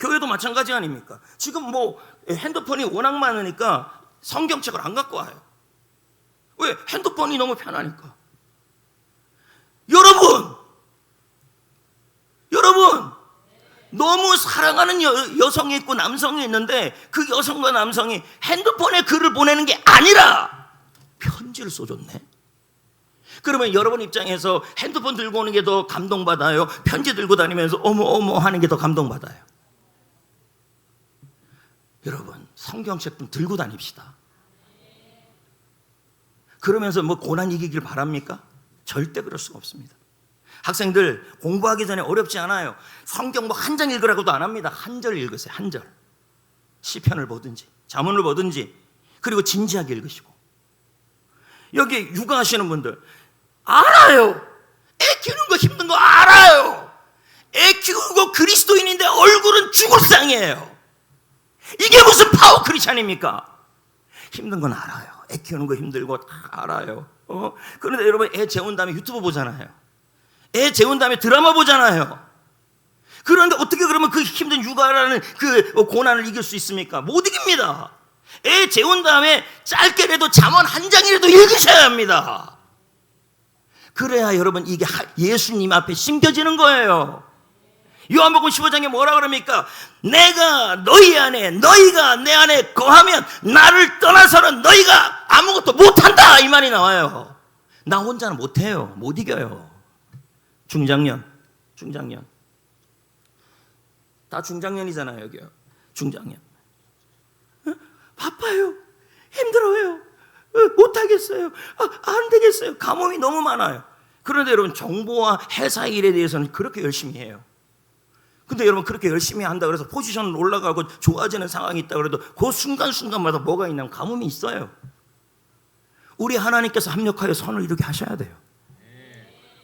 교회도 마찬가지 아닙니까? 지금 뭐 핸드폰이 워낙 많으니까 성경책을 안 갖고 와요. 왜? 핸드폰이 너무 편하니까. 여러분 너무 사랑하는 여성이 있고 남성이 있는데 그 여성과 남성이 핸드폰에 글을 보내는 게 아니라 편지를 써줬네. 그러면 여러분 입장에서 핸드폰 들고 오는 게 더 감동받아요? 편지 들고 다니면서 어머 하는 게 더 감동받아요? 여러분 성경책 좀 들고 다닙시다. 그러면서 뭐 고난 이기길 바랍니까? 절대 그럴 수가 없습니다. 학생들 공부하기 전에 어렵지 않아요. 성경 뭐 한 장 읽으라고도 안 합니다. 한 절 읽으세요. 한 절. 시편을 보든지 잠언을 보든지. 그리고 진지하게 읽으시고. 여기 육아하시는 분들 알아요. 애 키우는 거 힘든 거 알아요. 애 키우고 그리스도인인데 얼굴은 죽을 상이에요. 이게 무슨 파워 크리스찬입니까? 힘든 건 알아요. 애 키우는 거 힘들고 다 알아요. 그런데 여러분 애 재운 다음에 유튜브 보잖아요. 애 재운 다음에 드라마 보잖아요. 그런데 어떻게 그러면 그 힘든 육아라는 그 고난을 이길 수 있습니까? 못 이깁니다. 애 재운 다음에 짧게라도 잠언 한 장이라도 읽으셔야 합니다. 그래야 여러분 이게 예수님 앞에 심겨지는 거예요. 요한복음 15장에 뭐라 그럽니까? 내가 너희 안에 너희가 내 안에 거하면 나를 떠나서는 너희가 아무것도 못한다, 이 말이 나와요. 나 혼자는 못해요. 못 이겨요. 중장년 다 중장년이잖아요. 여기요. 중장년. 바빠요. 힘들어요. 못하겠어요. 안 되겠어요. 가뭄이 너무 많아요. 그런데 여러분 정보와 회사 일에 대해서는 그렇게 열심히 해요. 근데 여러분 그렇게 열심히 한다 그래서 포지션 올라가고 좋아지는 상황이 있다 그래도 그 순간순간마다 뭐가 있냐면 가뭄이 있어요. 우리 하나님께서 합력하여 선을 이루게 하셔야 돼요.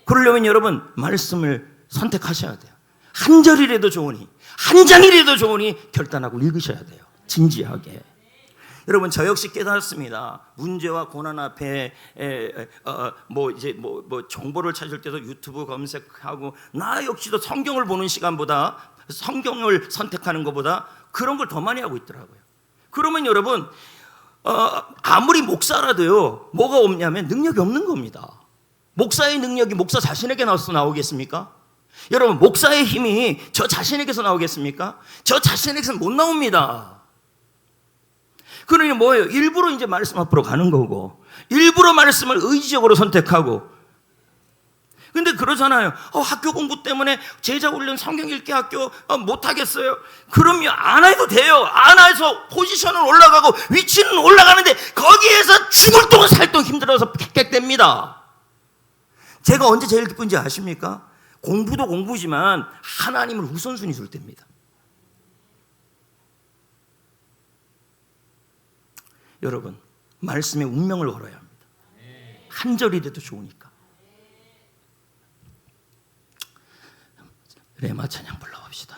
그러려면 여러분 말씀을 선택하셔야 돼요. 한 절이라도 좋으니 한 장이라도 좋으니 결단하고 읽으셔야 돼요. 진지하게. 여러분 저 역시 깨달았습니다. 문제와 고난 앞에 정보를 찾을 때도 유튜브 검색하고 나 역시도 성경을 보는 시간보다 성경을 선택하는 것보다 그런 걸 더 많이 하고 있더라고요. 그러면 여러분 아무리 목사라도요 뭐가 없냐면 능력이 없는 겁니다. 목사의 능력이 목사 자신에게 나오겠습니까? 여러분 목사의 힘이 저 자신에게서 나오겠습니까? 저 자신에게서는 못 나옵니다. 그러니 뭐예요? 일부러 이제 말씀 앞으로 가는 거고 일부러 말씀을 의지적으로 선택하고. 근데 그러잖아요. 학교 공부 때문에 제자 훈련 성경 읽기 학교 못하겠어요. 그럼요 안 해도 돼요. 안 해서 포지션은 올라가고 위치는 올라가는데 거기에서 죽을 동안 살 동안 힘들어서 객객됩니다. 제가 언제 제일 기쁜지 아십니까? 공부도 공부지만 하나님을 우선순위 줄 때입니다. 여러분 말씀에 운명을 걸어야 합니다. 한 절이라도 좋으니까. 레마 찬양 불러봅시다.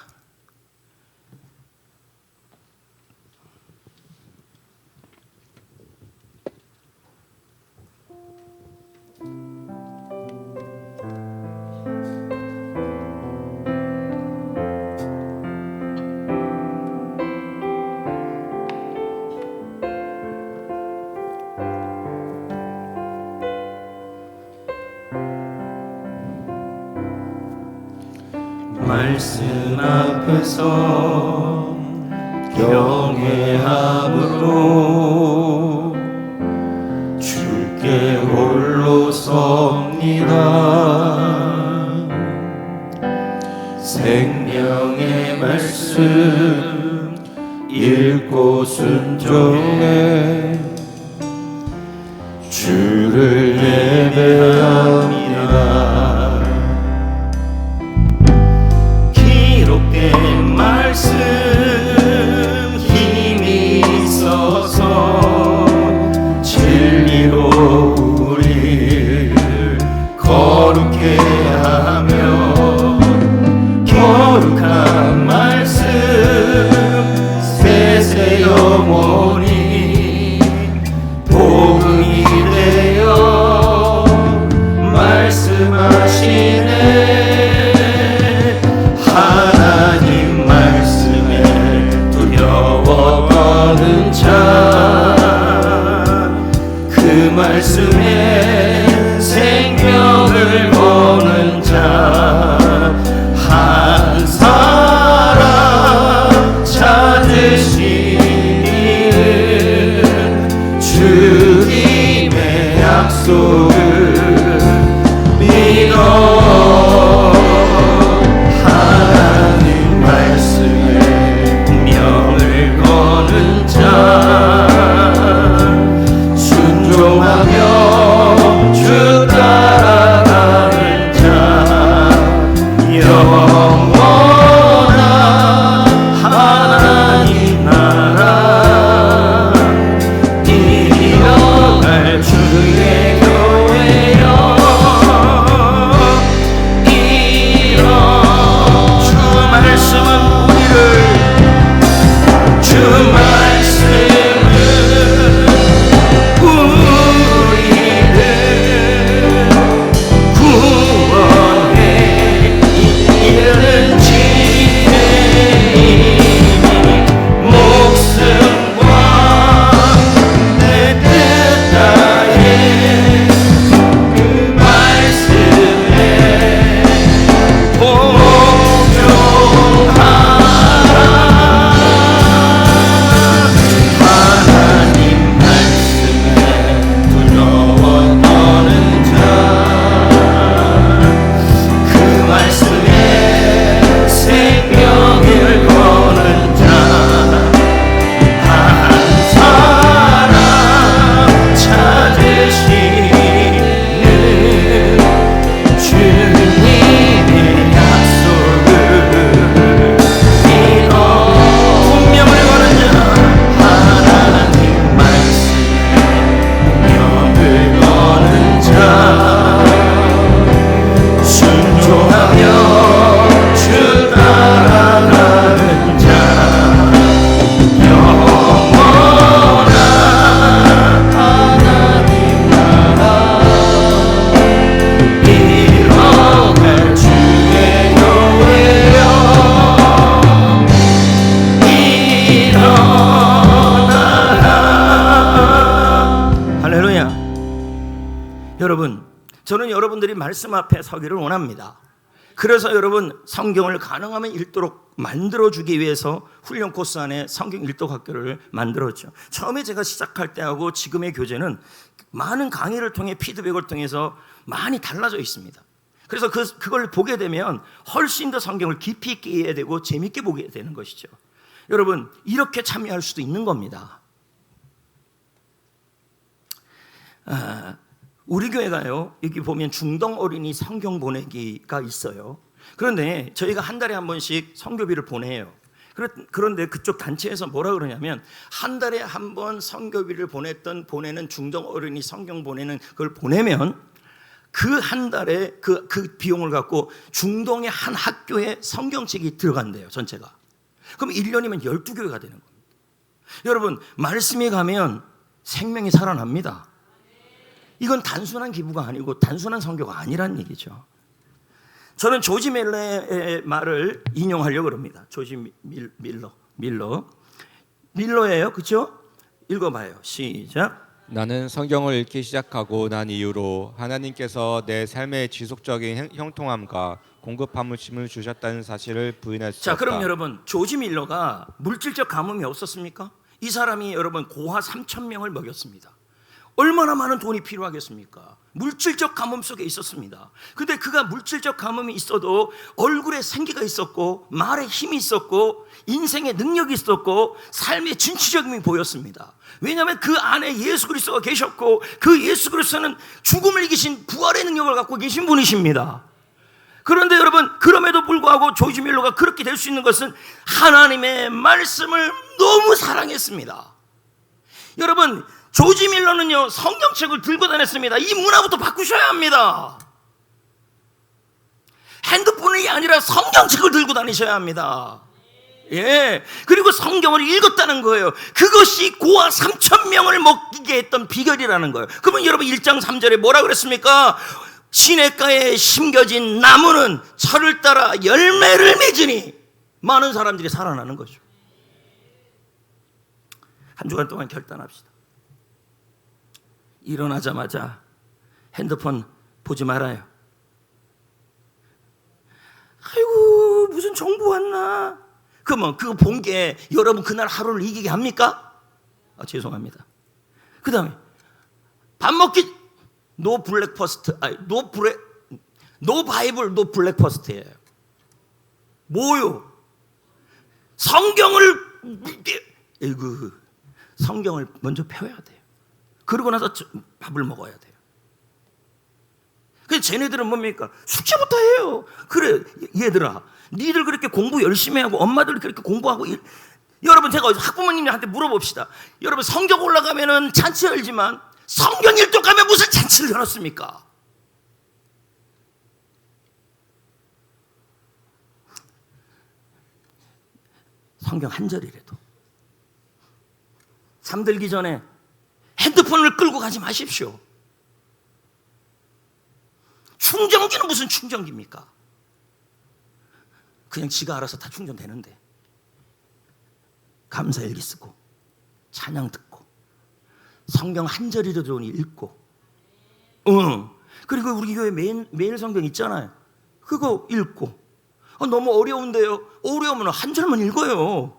말씀 앞에서 경외함으로 주께 홀로 섭니다. 생명의 말씀 읽고 순종해 주를 예배합니다. 기록된 말씀 힘이 있어서 진리로 우리를 거룩해 하며 거룩한 말씀 세세 영원히 복음이 되어 말씀하시네. 하나님 말씀에 두려워 떠는 자, 그 말씀에 생명을 거는 자, 한 사람 찾으시기를 주님의 약속을 믿어. 하나님 말씀에 명을 거는 자, 순종하며 주 따라가는 자, 영원한 하나님 나라 이뤄갈 주의 교회여. 주 말씀은 주 말씀은 우리를 구원해 이르는 지혜이니 목숨과 내 뜻 다해 그 말씀에 복종하라. 하나님 말씀에 두려워 떠는 자, 그 말씀에 생명을 거는 자, 한 사람 찾으시는 주님의 약속을 믿어. 운명을 거는 자, 하나님 말씀에 운명을 거는 자, 순종하며 주 따라가는 자, 영원한 하나님 나라 이뤄갈 주의 교회여. 일어나라. 할렐루야. 여러분, 저는 여러분들이 말씀 앞에 서기를 원합니다. 그래서 여러분, 성경을 가능하면 읽도록 만들어주기 위해서 훈련 코스 안에 성경 읽독 학교를 만들었죠. 처음에 제가 시작할 때하고 지금의 교재는 많은 강의를 통해 피드백을 통해서 많이 달라져 있습니다. 그래서 그걸 보게 되면 훨씬 더 성경을 깊이 있게 이해해야 되고 재밌게 보게 되는 것이죠. 여러분, 이렇게 참여할 수도 있는 겁니다. 우리 교회가요, 여기 보면 중동 어린이 성경 보내기가 있어요. 그런데 저희가 한 달에 한 번씩 선교비를 보내요. 그런데 그쪽 단체에서 뭐라 그러냐면, 한 달에 한 번 선교비를 보내는 중동 어린이 성경 보내는 그걸 보내면 그 한 달에 그 비용을 갖고 중동의 한 학교에 성경책이 들어간대요, 전체가. 그럼 1년이면 12교회가 되는 겁니다. 여러분, 말씀에 가면 생명이 살아납니다. 이건 단순한 기부가 아니고 단순한 선교가 아니란 얘기죠. 저는 조지 밀러의 말을 인용하려고 합니다. 조지 밀러예요, 그렇죠? 읽어봐요. 시작. 나는 성경을 읽기 시작하고 난 이후로 하나님께서 내 삶의 지속적인 형통함과 공급함을 주셨다는 사실을 부인할 수 자, 없다. 그럼 여러분, 조지 밀러가 물질적 가뭄이 없었습니까? 이 사람이 여러분 고아 3,000명을 먹였습니다. 얼마나 많은 돈이 필요하겠습니까? 물질적 가뭄 속에 있었습니다. 근데 그가 물질적 가뭄이 있어도 얼굴에 생기가 있었고, 말에 힘이 있었고, 인생에 능력이 있었고, 삶의 진취적임이 보였습니다. 왜냐하면 그 안에 예수 그리스도가 계셨고, 그 예수 그리스도는 죽음을 이기신 부활의 능력을 갖고 계신 분이십니다. 그런데 여러분, 그럼에도 불구하고 조지 밀러가 그렇게 될 수 있는 것은 하나님의 말씀을 너무 사랑했습니다. 여러분, 조지 밀러는요, 성경책을 들고 다녔습니다. 이 문화부터 바꾸셔야 합니다. 핸드폰이 아니라 성경책을 들고 다니셔야 합니다. 예. 그리고 성경을 읽었다는 거예요. 그것이 고아 3,000명을 먹이게 했던 비결이라는 거예요. 그러면 여러분 1장 3절에 뭐라 그랬습니까? 시냇가에 심겨진 나무는 철을 따라 열매를 맺으니 많은 사람들이 살아나는 거죠. 한 주간 동안 결단합시다. 일어나자마자 핸드폰 보지 말아요. 아이고, 무슨 정보 왔나? 그러면 그거 본 게 여러분 그날 하루를 이기게 합니까? 죄송합니다. 그 다음에 밥 먹기 노 블랙퍼스트, 노 바이블, 노 블랙퍼스트예요. 뭐요? 성경을 먼저 펴야 돼요. 그러고 나서 밥을 먹어야 돼요. 근데 쟤네들은 뭡니까? 숙제부터 해요. 그래, 얘들아, 니들 그렇게 공부 열심히 하고 엄마들 그렇게 공부하고 여러분, 제가 학부모님한테 물어봅시다. 여러분, 성경 올라가면은 잔치 열지만 성경 일독 가면 무슨 잔치를 열었습니까? 성경 한 절이라도 잠들기 전에 핸드폰을 끌고 가지 마십시오. 충전기는 무슨 충전기입니까? 그냥 지가 알아서 다 충전되는데. 감사일기 쓰고 찬양 듣고 성경 한 절이라도 읽고, 그리고 우리 교회 매일 성경 있잖아요. 그거 읽고. 너무 어려운데요. 어려우면 한 절만 읽어요.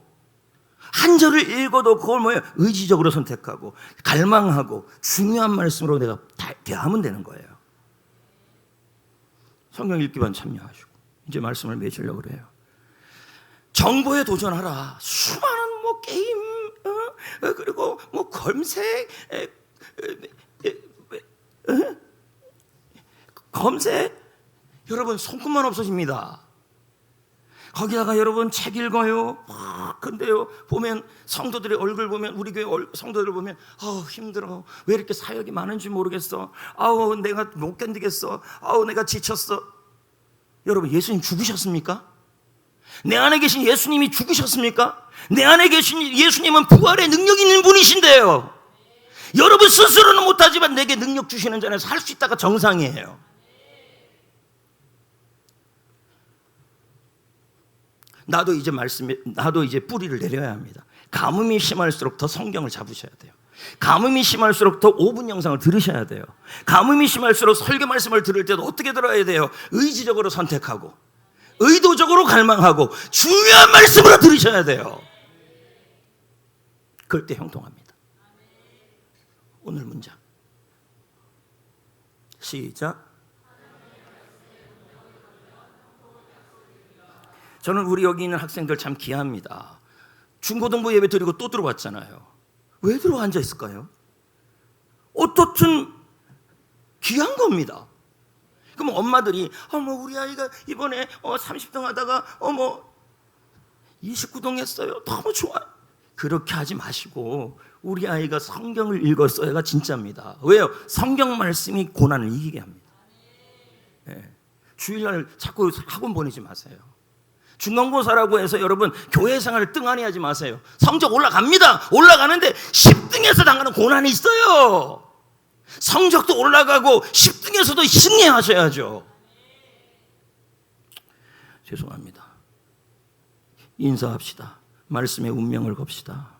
한 절을 읽어도 그걸 뭐예요? 의지적으로 선택하고 갈망하고 중요한 말씀으로 내가 대하면 되는 거예요. 성경 읽기만 참여하시고 이제 말씀을 맺으려고 그래요. 정보에 도전하라. 수많은 뭐 게임, 그리고 뭐 검색, 여러분 손끝만 없어집니다. 거기다가 여러분 책 읽어요. 근데요, 보면 성도들의 얼굴 보면, 우리 교회 성도들 보면 힘들어. 왜 이렇게 사역이 많은지 모르겠어. 내가 못 견디겠어. 내가 지쳤어. 여러분, 예수님 죽으셨습니까? 내 안에 계신 예수님이 죽으셨습니까? 내 안에 계신 예수님은 부활의 능력 있는 분이신데요. 여러분 스스로는 못하지만 내게 능력 주시는 자는 살 수 있다가 정상이에요. 나도 이제 뿌리를 내려야 합니다. 가뭄이 심할수록 더 성경을 잡으셔야 돼요. 가뭄이 심할수록 더 5분 영상을 들으셔야 돼요. 가뭄이 심할수록 설교 말씀을 들을 때도 어떻게 들어야 돼요? 의지적으로 선택하고 의도적으로 갈망하고 중요한 말씀으로 들으셔야 돼요. 그럴 때 형통합니다. 오늘 문장 시작. 저는 우리 여기 있는 학생들 참 귀합니다. 중고등부 예배 드리고 또 들어왔잖아요. 왜 들어와 앉아 있을까요? 어떻든 귀한 겁니다. 그럼 엄마들이 우리 아이가 이번에 30등 하다가 29등 했어요. 너무 좋아요. 그렇게 하지 마시고 우리 아이가 성경을 읽었어야가 진짜입니다. 왜요? 성경 말씀이 고난을 이기게 합니다. 네. 주일날 자꾸 학원 보내지 마세요. 중간고사라고 해서 여러분 교회 생활을 뜬한히 하지 마세요. 성적 올라갑니다. 올라가는데 10등에서 당하는 고난이 있어요. 성적도 올라가고 10등에서도 승리하셔야죠. 죄송합니다. 인사합시다. 말씀의 운명을 겁시다.